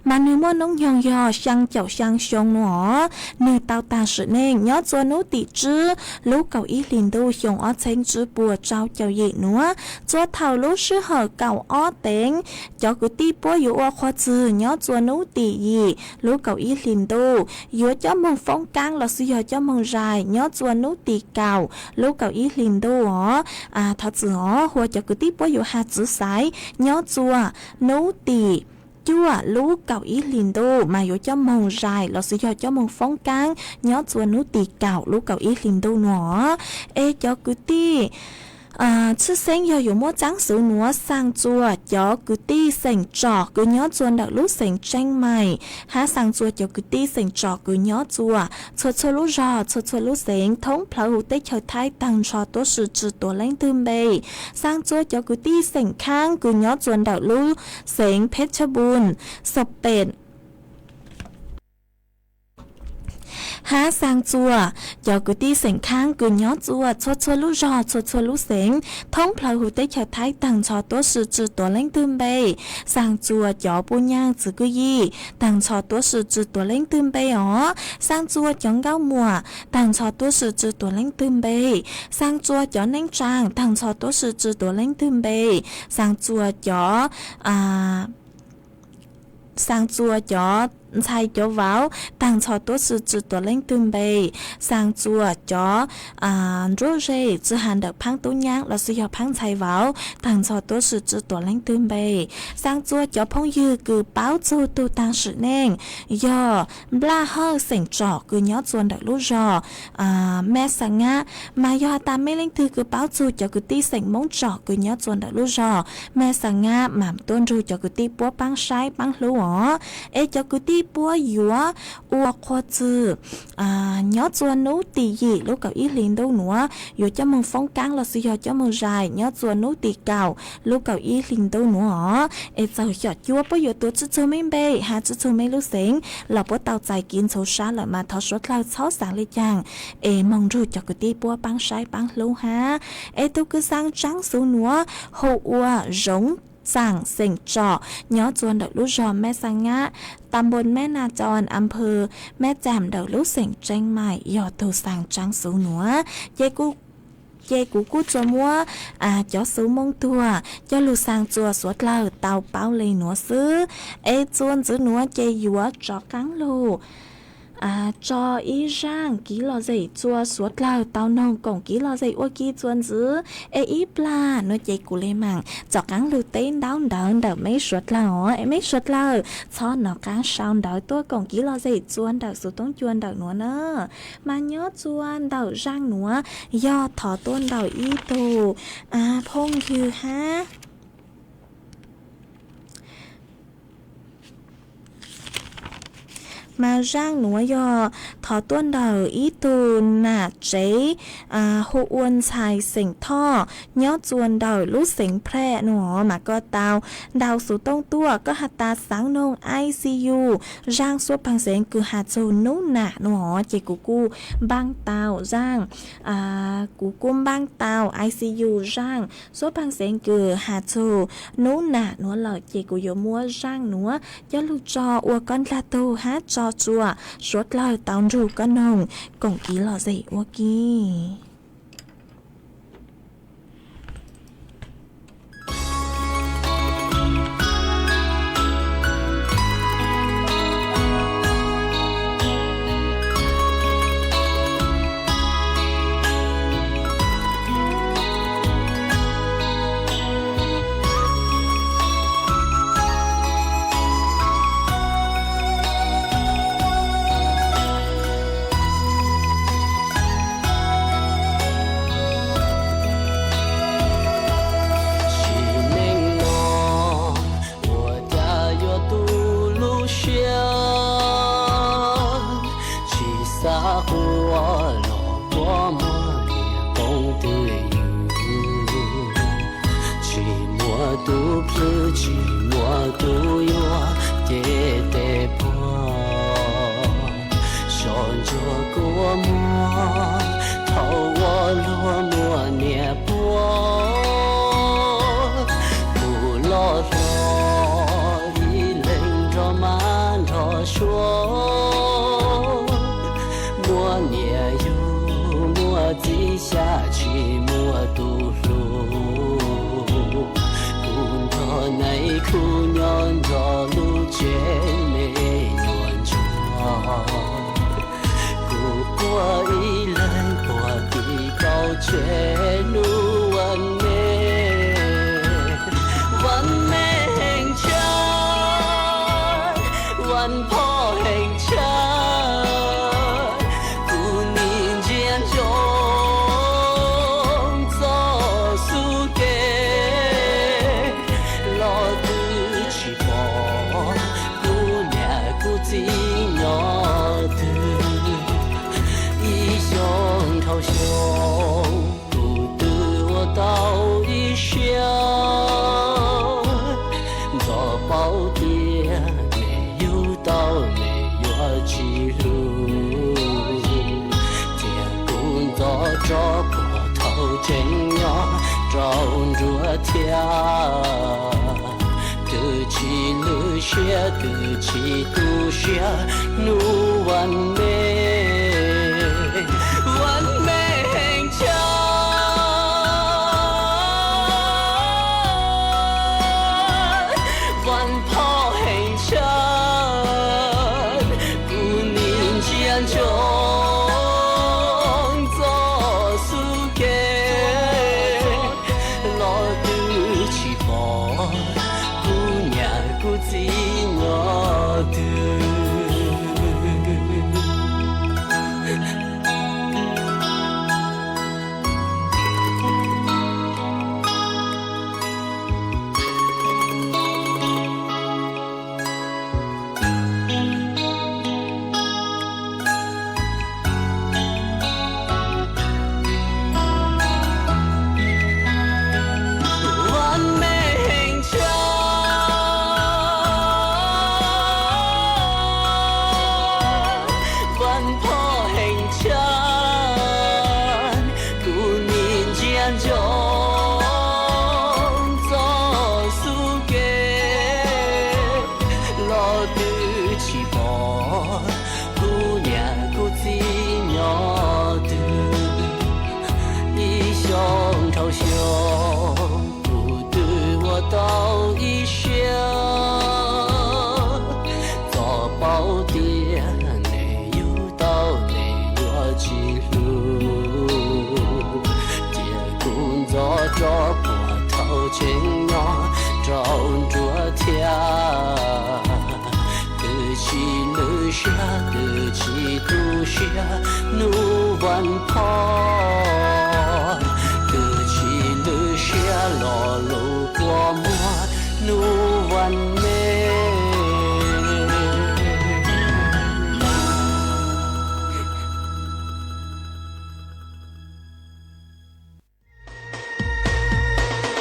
มานือม่วน้องยองยอช่างเจ้าช่างชงหนอนือเตาตาสือเน่งยอดจวนนุติจื้อลูกเก่าอีลินดูชงอ้อเชงจื้อปัวเจ้าเจ้าเย่หนัวจัวเท่าลูกชื่อเหอเก่าอ้อเต็งเจ้ากุตีปัวอยู่อ้อควาจื้อยอดจวนนุติยีลูกเก่าอีลินดูยัวเจ้ามงฟงกังหลักสิยอเจ้ามงใจยอดจวนนุติเก่าลูกเก่าอีลินดูทัดจื้อหัวเจ้ากุตีปัวอยู่หาจื้อสายยอดจวนนุติจั่วลูกเก่าอีลินโดมาอยู่เจ้ามองใจเราสิยอเจ้ามองฟ้องกังยอดจวนนุตีเก่าลูกเก่าอีลินโดหนอเจ้ากุตีชื่อเสียงอยู่มั่วจังสูหนัวสร้างจัวเจ้ากุตีเสียงจอกกุยอดจวนดักลูกเสียงแจ้งใหม่หาสร้างจัวเจ้ากุตีเสียงจอกกุยอดจัวชดลูกรอชดลูกเสียงท้องพลาหูเตเฉยไทยตังชอตัวสื่อจืดตัวเล่งตื่นเบยสร้างจัวเจ้ากุตีเสียงข้างกุยอดจวนดักลูกเสียงเพชรบุญสเป็ดหาสร้างจัวเจ้ากุตีเสียงข้างกุยอดจัวชดลูกรอชดลูกเสียงท้องพลายหูเตเฉยไทยตังชอตัวสื่อจืดตัวเล่งตื่นเบยสร้างจัวเจ้าปุญญางจือกุยีตังชอตัวสื่อจืดตัวเล่งตื่นเบยสร้างจัวจ้องเก้ามัวตังชอตัวสื่อจืดตัวเล่งตื่นเบยสร้างจัวเจ้าเน่งจางตังชอตัวสื่อจืดตัวเล่งตื่นเบยสร้างจัวเจ้าสร้างจัวเจ้า ใช้จ่อเว้าต่างชอตัวสื่อจุดตัวเล่งตึมเบสร้างจัวจ่อโรเจจะหันเด็กพังตุ้นยางเราสิยอพังใช้เว้าต่างชอตัวสื่อจุดตัวเล่งตึมเบสร้างจัวจ่อพงยือคือเป้าจูตูต่างสื่อเน่งย่อบลาเฮอเสียงจ่อคือย้อจวนเด็กลูกจ่อแม่สังงะมายอตามไม่เล่งคือเป้าจูจ่อคือตีเสียงมงจ่อคือย้อจวนเด็กลูกจ่อแม่สังงะหม่ำต้นรูจ่อคือตีปัวปังใช้ปังหัวจ่อคือตีปัวหยัวอัวควจือย้อจวนนู้ตียีลูกเก่าอีลินดูหนัวอยู่จะมึงฟ้องกังเราสิยอจะมึงใจย้อจวนนู้ตีเก่าลูกเก่าอีลินดูหนัวเจ้าหยอดยัวปอยู่ตัวจู่ๆไม่เบหาจู่ๆไม่รู้เสียงเราปวดเตาใจกินโซชาหล่อมาทอชดเราเช้าสางเลยจังมองรูจ่อคือตีปัวปังใช้ปังลูฮะตัวคือสร้างจังสูหนัวหัวรงสั่งเสียงจ่อย้อจวนเด็กลูกจอมแม่สังงะตำบลแม่นาจรอำเภอแม่แจ่มเด็กลูกเสียงเจงใหม่ยอดตูสั่งจังสูหนัวเยกูจัวมัวจ่อสูมงตัวจ่อลูกสั่งจัวสวดเล่าเตาเป้าเลยหนัวซื้อจวนจื้อหนัวเจยัวจ่อกังลูcho ý rang ký lò dậy chua suốt lao tao nông cổng ký lò dậy ô ký chuan giữ ý pla nó chạy cụ lê mạng cho cắn lưu tên đau đỡ mấy suốt lao mấy suốt lao cho nó cắn sao đỡ tôi cổng ký lò dậy chuan đỡ số tông chuan đỡ nữa nữa mà nhớ chuan đỡ rang nữa do thọ tuôn đỡ ý tù phong thư ha mà rang núa yo thọ tuôn đầu ý tù nà chế hộ uôn xài xỉnh thọ nhớ chuồn đầu lúc xỉnh pre nọ mà có tàu đào số tông tua có hạt ta sáng nông ICU rang suốt bằng xén cứ hạt châu nấu nà nọ chế cụ băng tàu rang cụ băng tàu ICU rang suốt bằng xén cứ hạt châu nấu nà nọ lợ chế cụ yo mua rang núa cho lúc cho ua con la tô hát cho chua suốt lời tao rủ con nồng cổng ký lò dậy ô kì 情我找着天，得起了下，得起都下，努万跑，得起了下，老路过么，努万美。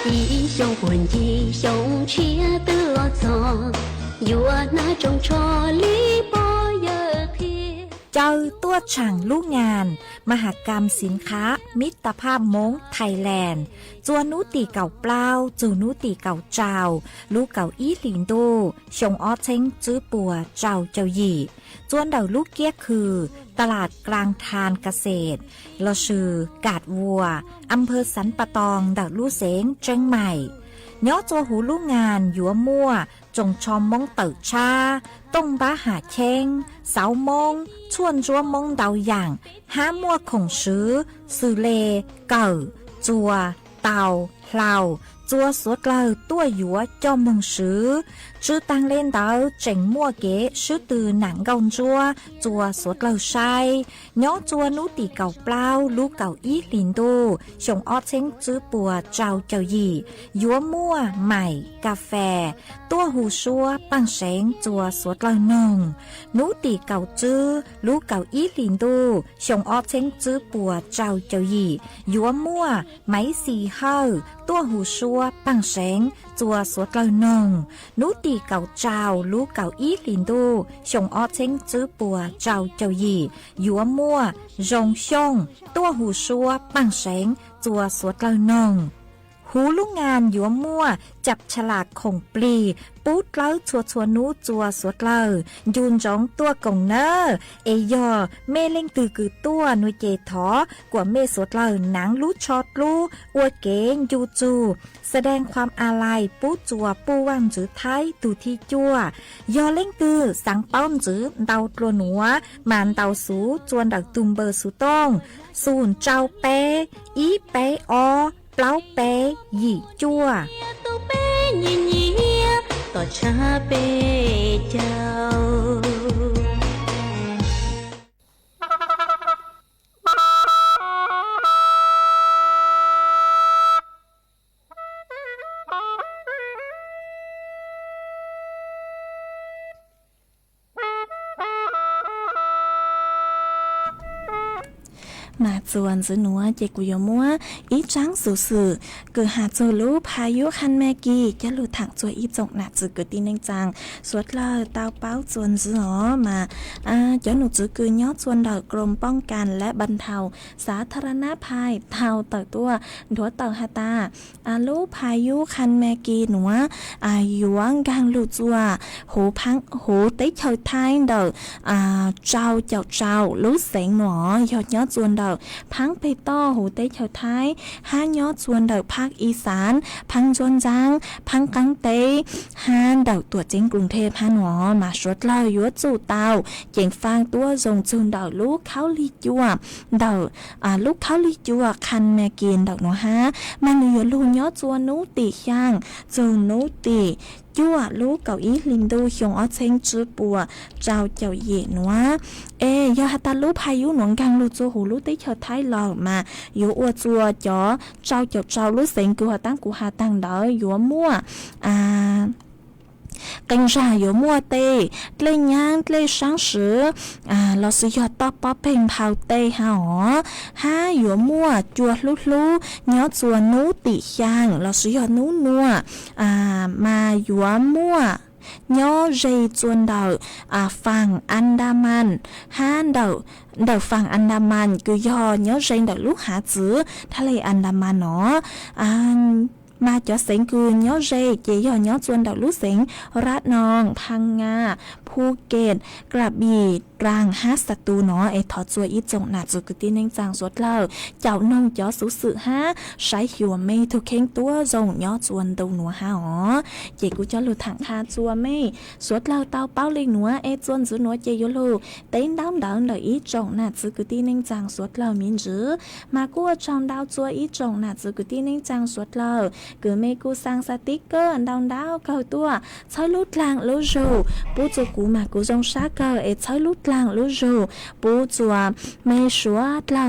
一雄混一雄切得早，有那种错里不有天。เจอตัวช่างลูกงานมหกรรมสินค้ามิตรภาพมงไทยแลนด์จวนนุตีเก่าเปล่าจูนุตีเก่าเจ้าลูกเก่าอีหลิงโดชงออเชงจื้อปัวเจ้าเจ้าหยี่จวนเดาลูกเกี้ยคือตลาดกลางทานเกษตรลชื่อกาดวัวอำเภอสันปะตองเดาลู่เสงเจียงใหม่ย้อจัวหูลูกงานหยัวมั่วจงชอมมงเติร์ชาต้งบ้าหาเชงเสามงชวนจัวมงเดาอย่างห้ามั่วคงซื้อสื่อเลเก่าจัวเต่าเหล่าจัวสวดเลอตัวหยัวจอมมงซื้อชื่อตั้งเล่นเดาเจ๋งมั่วเก๋ชื่อตือหนังกงจัวสวดเลอใช่ย้อจัวนุตีเก่าเปล่าลูกเก่าอีลินดูชงออเชงจื้อปัวเจ้าเจ้าหยี่ยัวมั่วใหม่กาแฟตัวหูชัวปังเสงจัวสวดเลอหนึ่งนุตีเก่าจื้อลูกเก่าอีลินดูชงออเชงจื้อปัวเจ้าเจ้าหยี่ยัวมั่วไหมสีเฮาตัวหูชัวปังเสงจัวสวดเลอหนึ่งนุตีเก่าเจ้าลูกเก่าอีลินดูชงออเชงจื้อปัวเจ้าเจ้าหยี่ยัวมั่วรงชงตัวหูชัวปังเสงจัวสวดเลอหนึ่งหูลูกงานยัวมั่วจับฉลากคงปลีปูดเล้าชัวนูจัวสวดเลอยูนจ้องตัวกงเนอเอยอเมเล่งตือกือตัวนุยเจถอกว่าเมสวดเลอหนังรู้ชอดรู้อวดเก๋งยูจูแสดงความอาลัยปูจัวปูว่างจือไทยตูที่จัวยอเล่งตือสังป้อมจือเดาตัวหนัวมานเดาสูจวนดักตุมเบอร์สูต้องสูนเจ้าเปอีเปอเปล่าเปหยี่จัวต่อชาเปเจ้า มาจวนจื้อหนัวเจกุยมัวอีจังสุสือเกิดหาโจลูพายุคันแมกีจะหลุดถักจวยอีจงหนักจื้อเกิดตีนึงจังสวดเลอเตาเป้าจวนจื้อหอมาเจ้าหนูจื้อเกินย่อจวนดอกกรมป้องกันและบรรเทาสาธารณภัยเทาต่อตัวหัวเต่าฮาตาลูพายุคันแมกีหนัวหยวงกลางหลุดจัวหูพังหูติ๊กเฉยท้ายเดอเจ้ารู้เสียงหนอยอดย่อจวนดอกพังไปต่อหูเต้เฉาท้ายห้ายอดส่วนเดาภาคอีสานพังจวนจางพังกังเต้ห้าเดาตัวเจ้งกรุงเทพฮันหวมาชดเล่ายัวจู่เตาเจ๋งฟางตัวทรงจูนเดาลูกเขาลีจัวเดาลูกเขาลีจัวคันแมกินเดาหนูฮะมันอยู่ลูกยอดจวนนูตีช่างจูนูตียั่วลูกเก่าอีลิมดูชงอ้อเชงจื้อปัวเจ้าเจ้าเย่หนัวยาฮัตาลูพายุหนวงกังลูจูหูลูได้เฉิดท้ายหลอกมาอยู่อวจัวจ๋อเจ้าเจ้าลูเสียงกูหาตั้งกูหาตั้งเดออยู่มั่ว更加有莫的，这样这上时老师要到宝贝跑的哈哈有莫做噜噜，你要做努底香，老师要努努มา有莫。ย่อเรจวนเดาฝั่งอันดามันห้านเดาฝั่งอันดามันคือย่อย่อเรเดาลูกหาจื้อทะเลอันดามันเนาะมาจ่อเสียงคือย่อเรเจย่อย่อจวนเดาลูกเสียงรัดนองพังงาภู ภูเก็ตกระบี่ตรัง5สตูเนาะถอจัวอีจงหนาจุกตีเน่งจางสวดเล่าเจ้านงจ้อสุสึใช้หัวไม่ทุกเข่งตัวจงย่อจวนตรงหนัวเจกูจะหลุดถังคาจัวไม่สวดเล่าเต้าเป้าเลยหนัวจวนจือหนัวเจยุลูเต้นดาวเลยอีจงหนาจุกตีเน่งจางสวดเล่ามินจือมากูจองดาวจัวอีจงหนาจุกตีเน่งจางสวดเล่าคือไม่กูสร้างสติ๊กเกอร์ดาวเก่าตัวใช้ลุดลางลุโจปูจูกูมากูจงชาเกอร์ใช้ลุดลางลุโจปูจัวไม่ชัวเล่า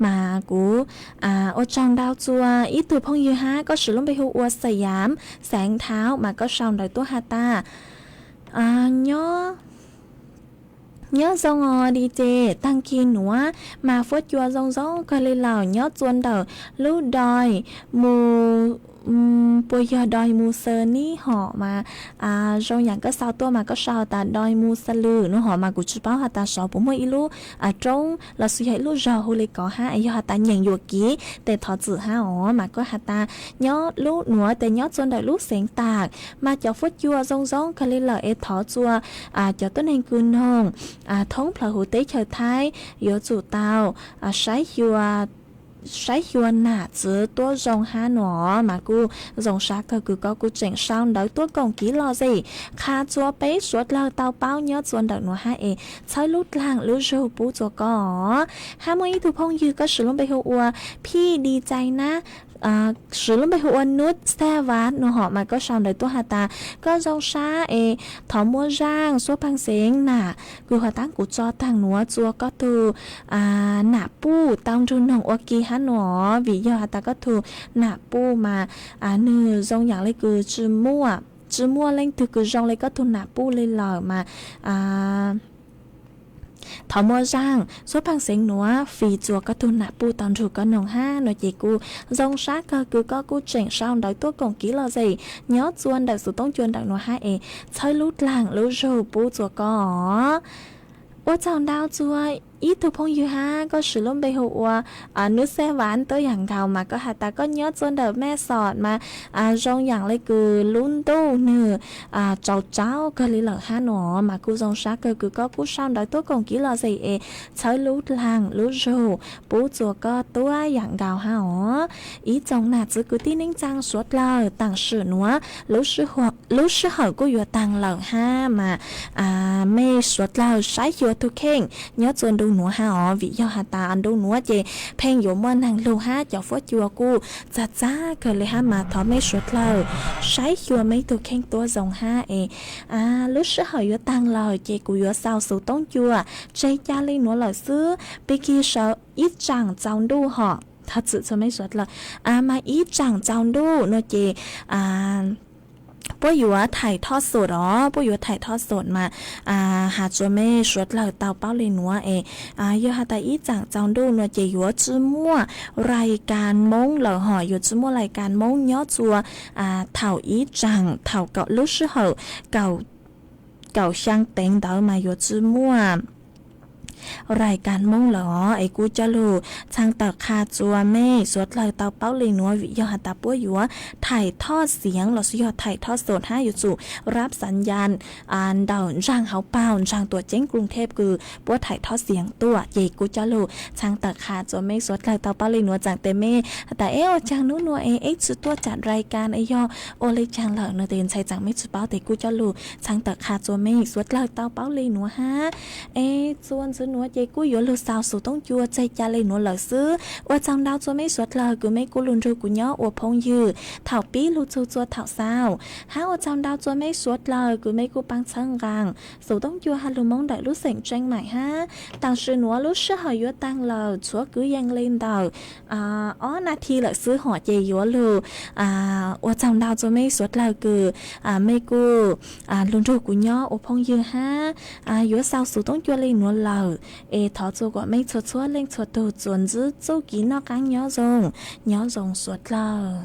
มากูโอจองดาวจัวอีตัวพงยูฮะก็สือลงไปหัวสยามแสงเท้ามาก็ชาวดอยตัวฮาตาnhớ dòng đi chê tăng khi nữa mà phốt chùa dòng có lê lào nhớ chuồn đầu lú đòi mù bây giờ đòi mù sơ ní họ mà trongอย่างก็saoตัวmà có sao ta đòi mù sơ lư nó họ mà cũng chú báo ta sợ bố mới lú trong là suy hệ lú giờ hồi có ha ai họ ta nhận dụ kỹ để thọ chữ ha mà có ta nhớ lú nữa để nhớ chuồn đầu lú sáng tạc mà cho phốt chùa dòng có lê lào thọ chùa cho tôi nên cưng hông thống là hữu tế trời thái yếu chủ tàu sái chùa nạ chứ tôi dòng ha nó mà cô dòng sát cơ cứ có cô chỉnh sao đỡ tôi còn kỹ lo gì khá chúa bé suốt lơ tao bao nhớ chuồn đợt nó ha chơi lút làng lút râu bố chúa có ha mấy thu phong dư có sử dụng bê hữuพี่ดีใจนะsử dụng bê hữu nút xe vát nó họ mà có sao đợi tôi hà ta có dòng xa thỏ mua rang số băng xến nà cứ hòa tăng của cho tăng nó chúa có thu nạ pu tăng trung nông ok ha nó vì do hà ta có thu nạ pu mà nư dòng dạng lấy cứ chứ mua lên từ cứ dòng lấy có thu nạ pu lên lờ mà thọ mua rang số băng xén nữa vì chùa có tu nạp pu tòn chủ có nồng ha nó chỉ cu dòng sát cơ cứ có cu chỉnh sao đợi tôi còn kỹ là gì nhớ chuồn đợi sự tông chuồn đợi nó ha chơi lút làng lút râu pu chùa cóว่าจองดาวจัวอีทุพงยูฮะก็สือล้มไปหัวนุเซหวานตัวอย่างเก่ามาก็หาตาก็เนื้อจนเดิมแม่สอดมาจงอย่างเลยคือลุ้นตู้เนื้อเจ้าก็เลยเหลือห้าหนอมากูจงชักก็คือก็กูช่างได้ตัวกงกี่ละสิใช้ลุ้นลางลุ้นโจปูจัวก็ตัวอย่างเก่าฮะอีจงหน้าจือกูที่นิ่งจังสวดเลยต่างสือหนัวรู้สึกเหกูอยู่ต่างเหล่าห้ามาไม่สวดเลยใช้อยู่ทุกเข่งเนื้อจนดูหนัวฮะวิยาหาตาอันดูหนัวเจเพลงอยู่มันทางลูฮะจะฟดจัวกูจ้าเกิดเลยฮะมาทอไม่สวดเลยใช้ชัวไม่ตัวเข่งตัวจงฮะรู้สึกเหอยู่ต่างเลยเจกูอยู่สาวสูต้องจัวใจจ้าเลยหนัวเลยซื้อไปกี่เสาอีจังจังดูหอถ้าจืดจะไม่สวดเลยมาอีจังจังดูเนาะเจป้อยู่ว่าถ่ายทอดสดป้อยู่ถ่ายทอดสดมาหาจัวไม่สวดเลยเตาเป้าเลยนัวยอหาตาอีจังจังดูเนาะเจอยู่ว่าจื้อมั่วรายการมงเหล่าหออยู่จื้อมั่วรายการมงย่อจัวเถ่าอีจังเถ่าเก่าลุชื่อเหาเก่าช่างเต็งเตามาอยู่จื้อมั่วรายการมงเหรอกูจะรู้ช่างตักคาจัวเม่สวดเลยเตาเป้าเลยนัววิยาหาตาปั้วอยู่ว่าถ่ายทอดเสียงเราสุยอดถ่ายทอดสดให้อยู่จู่รับสัญญาณเดาร่างเขาเป้าร่างตัวเจ้งกรุงเทพคือปั้วถ่ายทอดเสียงตัวเยกูจะรู้ช่างตักคาจัวเม่สวดเลยเตาเป้าเลยนัวจังเตเม่แต่จังนู้นัวสุดตัวจัดรายการยอโอเลยจังเหล่าเนเตียนใช้จังไม่สุดเป้าแต่กูจะรู้ช่างตักคาจัวเม่สวดเลยเตาเป้าเลยนัวฮะส่วนนัวเจกูอยู่ลูกสาวสูต้องจัวใจจะเลยหนัวเหลือซื้อว่าจังดาวจัวไม่สวดเลยกูไม่กูลุนรูกูย่ออวพงยือเถ่าปีลูกจัวเถ่าสาวหาว่าจังดาวจัวไม่สวดเลยกูไม่กูปังช่างกลางสูต้องจัวฮัลโหลมองได้ลูกเสียงแจ้งใหม่ฮะต่างชื่อหนัวลูกชื่อหอยยัวตังเลยชัวกูยังเล่นดาวนาทีเหลือซื้อหอเจยัวลูว่าจังดาวจัวไม่สวดเลยกูไม่กูลุนรูกูย่ออวพงยือฮะยัวสาวสูต้องจัวเลยหนัวเลยthọ cho gọi mấy chuột chuột lên chuột đầu chuẩn giữ châu kỹ nó cắn nhớ rồng suốt lờ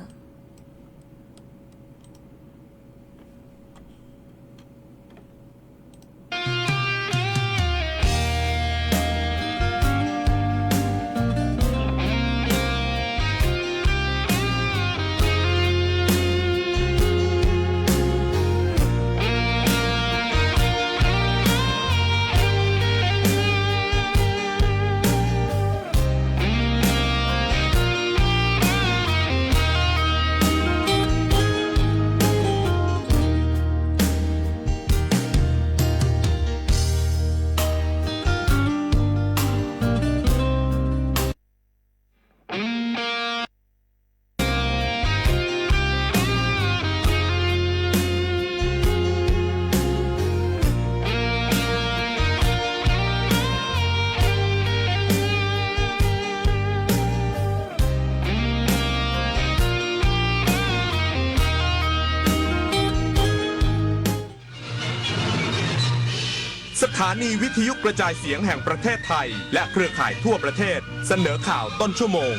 ฐานีวิทยุกระจายเสียงแห่งประเทศไทยและเครือข่ายทั่วประเทศเสนอข่าวต้นชั่วโมง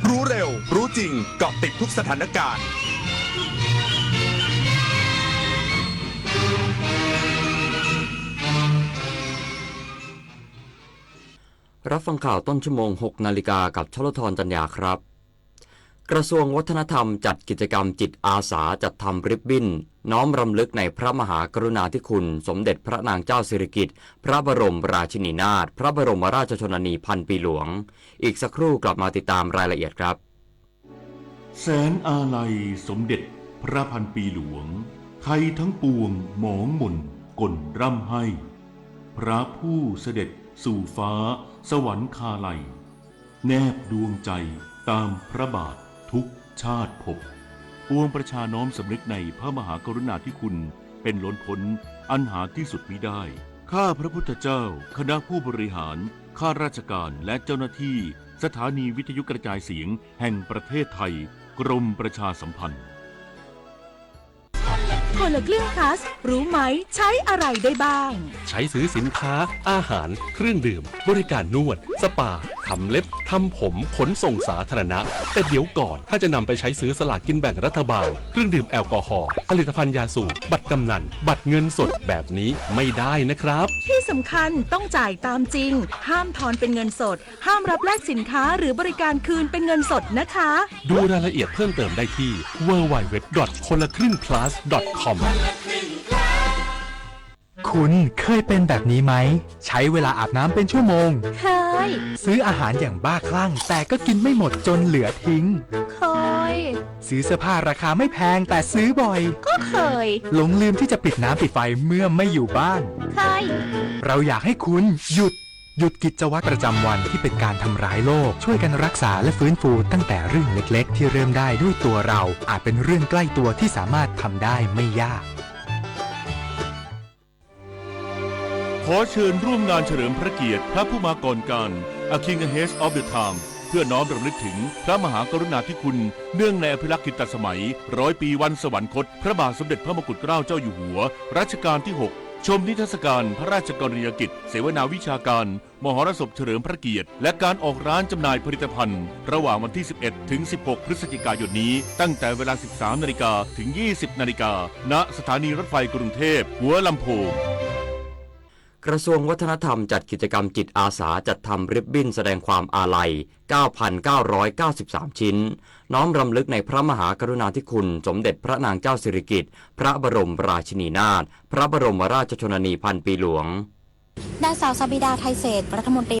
รู้เร็วรู้จริงเกาะติดทุกสถานการณ์รับฟังข่าวต้นชั่วโมง 6 นาฬิกากับชลธรจัญญาครับกระทรวงวัฒนธรรมจัดกิจกรรมจิตอาสาจัดทำริบบิ้นน้อมรำลึกในพระมหากรุณาธิคุณสมเด็จพระนางเจ้าสิริกิติ์พระบรมราชินีนาถพระบรมราชชนนีพันปีหลวงอีกสักครู่กลับมาติดตามรายละเอียดครับแสนอาลัยสมเด็จพระพันปีหลวงไทยทั้งปวงหมองหม่นก่นร่ำให้พระผู้เสด็จสู่ฟ้าสวรรคาลัยแนบดวงใจตามพระบาททุกชาติภพปวงประชาน้อมสำนึกในพระมหากรุณาธิคุณเป็นล้นพ้นอันหาที่สุดมิได้ข้าพระพุทธเจ้าคณะผู้บริหารข้าราชการและเจ้าหน้าที่สถานีวิทยุกระจายเสียงแห่งประเทศไทยกรมประชาสัมพันธ์คนละครึ่ง plus รู้ไหมใช้อะไรได้บ้างใช้ซื้อสินค้าอาหารเครื่องดื่มบริการนวดสปาทำเล็บทำผมขนส่งสาธารณะแต่เดี๋ยวก่อนถ้าจะนำไปใช้ซื้อสลากกินแบ่งรัฐบาลเครื่องดื่มแอลกอฮอล์ผลิตภัณฑ์ยาสูบบัตรกำนันบัตรเงินสดแบบนี้ไม่ได้นะครับที่สำคัญต้องจ่ายตามจริงห้ามทอนเป็นเงินสดห้ามรับแลกสินค้าหรือบริการคืนเป็นเงินสดนะคะดูรายละเอียดเพิ่มเติมได้ที่ www.konlakringplus.com คุณเคยเป็นแบบนี้ไหมใช้เวลาอาบน้ำเป็นชั่วโมงเคยซื้ออาหารอย่างบ้าคลั่งแต่ก็กินไม่หมดจนเหลือทิ้งเคยซื้อเสื้อผ้าราคาไม่แพงแต่ซื้อบ่อยก็เคยหลงลืมที่จะปิดน้ำปิดไฟเมื่อไม่อยู่บ้านเคยเราอยากให้คุณหยุดกิจวัตรประจำวันที่เป็นการทำร้ายโลกช่วยกันรักษาและฟื้นฟูตั้งแต่เรื่องเล็กๆที่เริ่มได้ด้วยตัวเราอาจเป็นเรื่องใกล้ตัวที่สามารถทำได้ไม่ยากขอเชิญร่วมงานเฉลิมพระเกียรติพระผู้มาก่อนการ A King Ahead of the Time เพื่อน้อมรำลึกถึงพระมหากรุณาธิคุณเนื่องในอภิรักษ์กิตสมัย100 ปีวันสวรรคตพระบาทสมเด็จพระมกุฎเกล้าเจ้าอยู่หัวรัชกาลที่ 6ชมนิทรรศการพระราชกรณียกิจเสวนาวิชาการมหรสพเฉลิมพระเกียรติและการออกร้านจำหน่ายผลิตภัณฑ์ระหว่างวันที่ 11 ถึง 16 พฤศจิกายนนี้ตั้งแต่เวลา 13 นาฬิกาถึง 20 นาฬิกาณสถานีรถไฟกรุงเทพหัวลำโพงกระทรวงวัฒนธรรมจัดกิจกรรมจิตอาสาจัดทำริบบิ้นแสดงความอาลัย 9,993 ชิ้นน้อมรำลึกในพระมหากรุณาธิคุณสมเด็จพระนางเจ้าสิริกิติ์พระบรมราชินีนาถพระบรมราชชนนีพันปีหลวงนางสาวสบิดาไทยเศรษฐ์รัฐมนตรี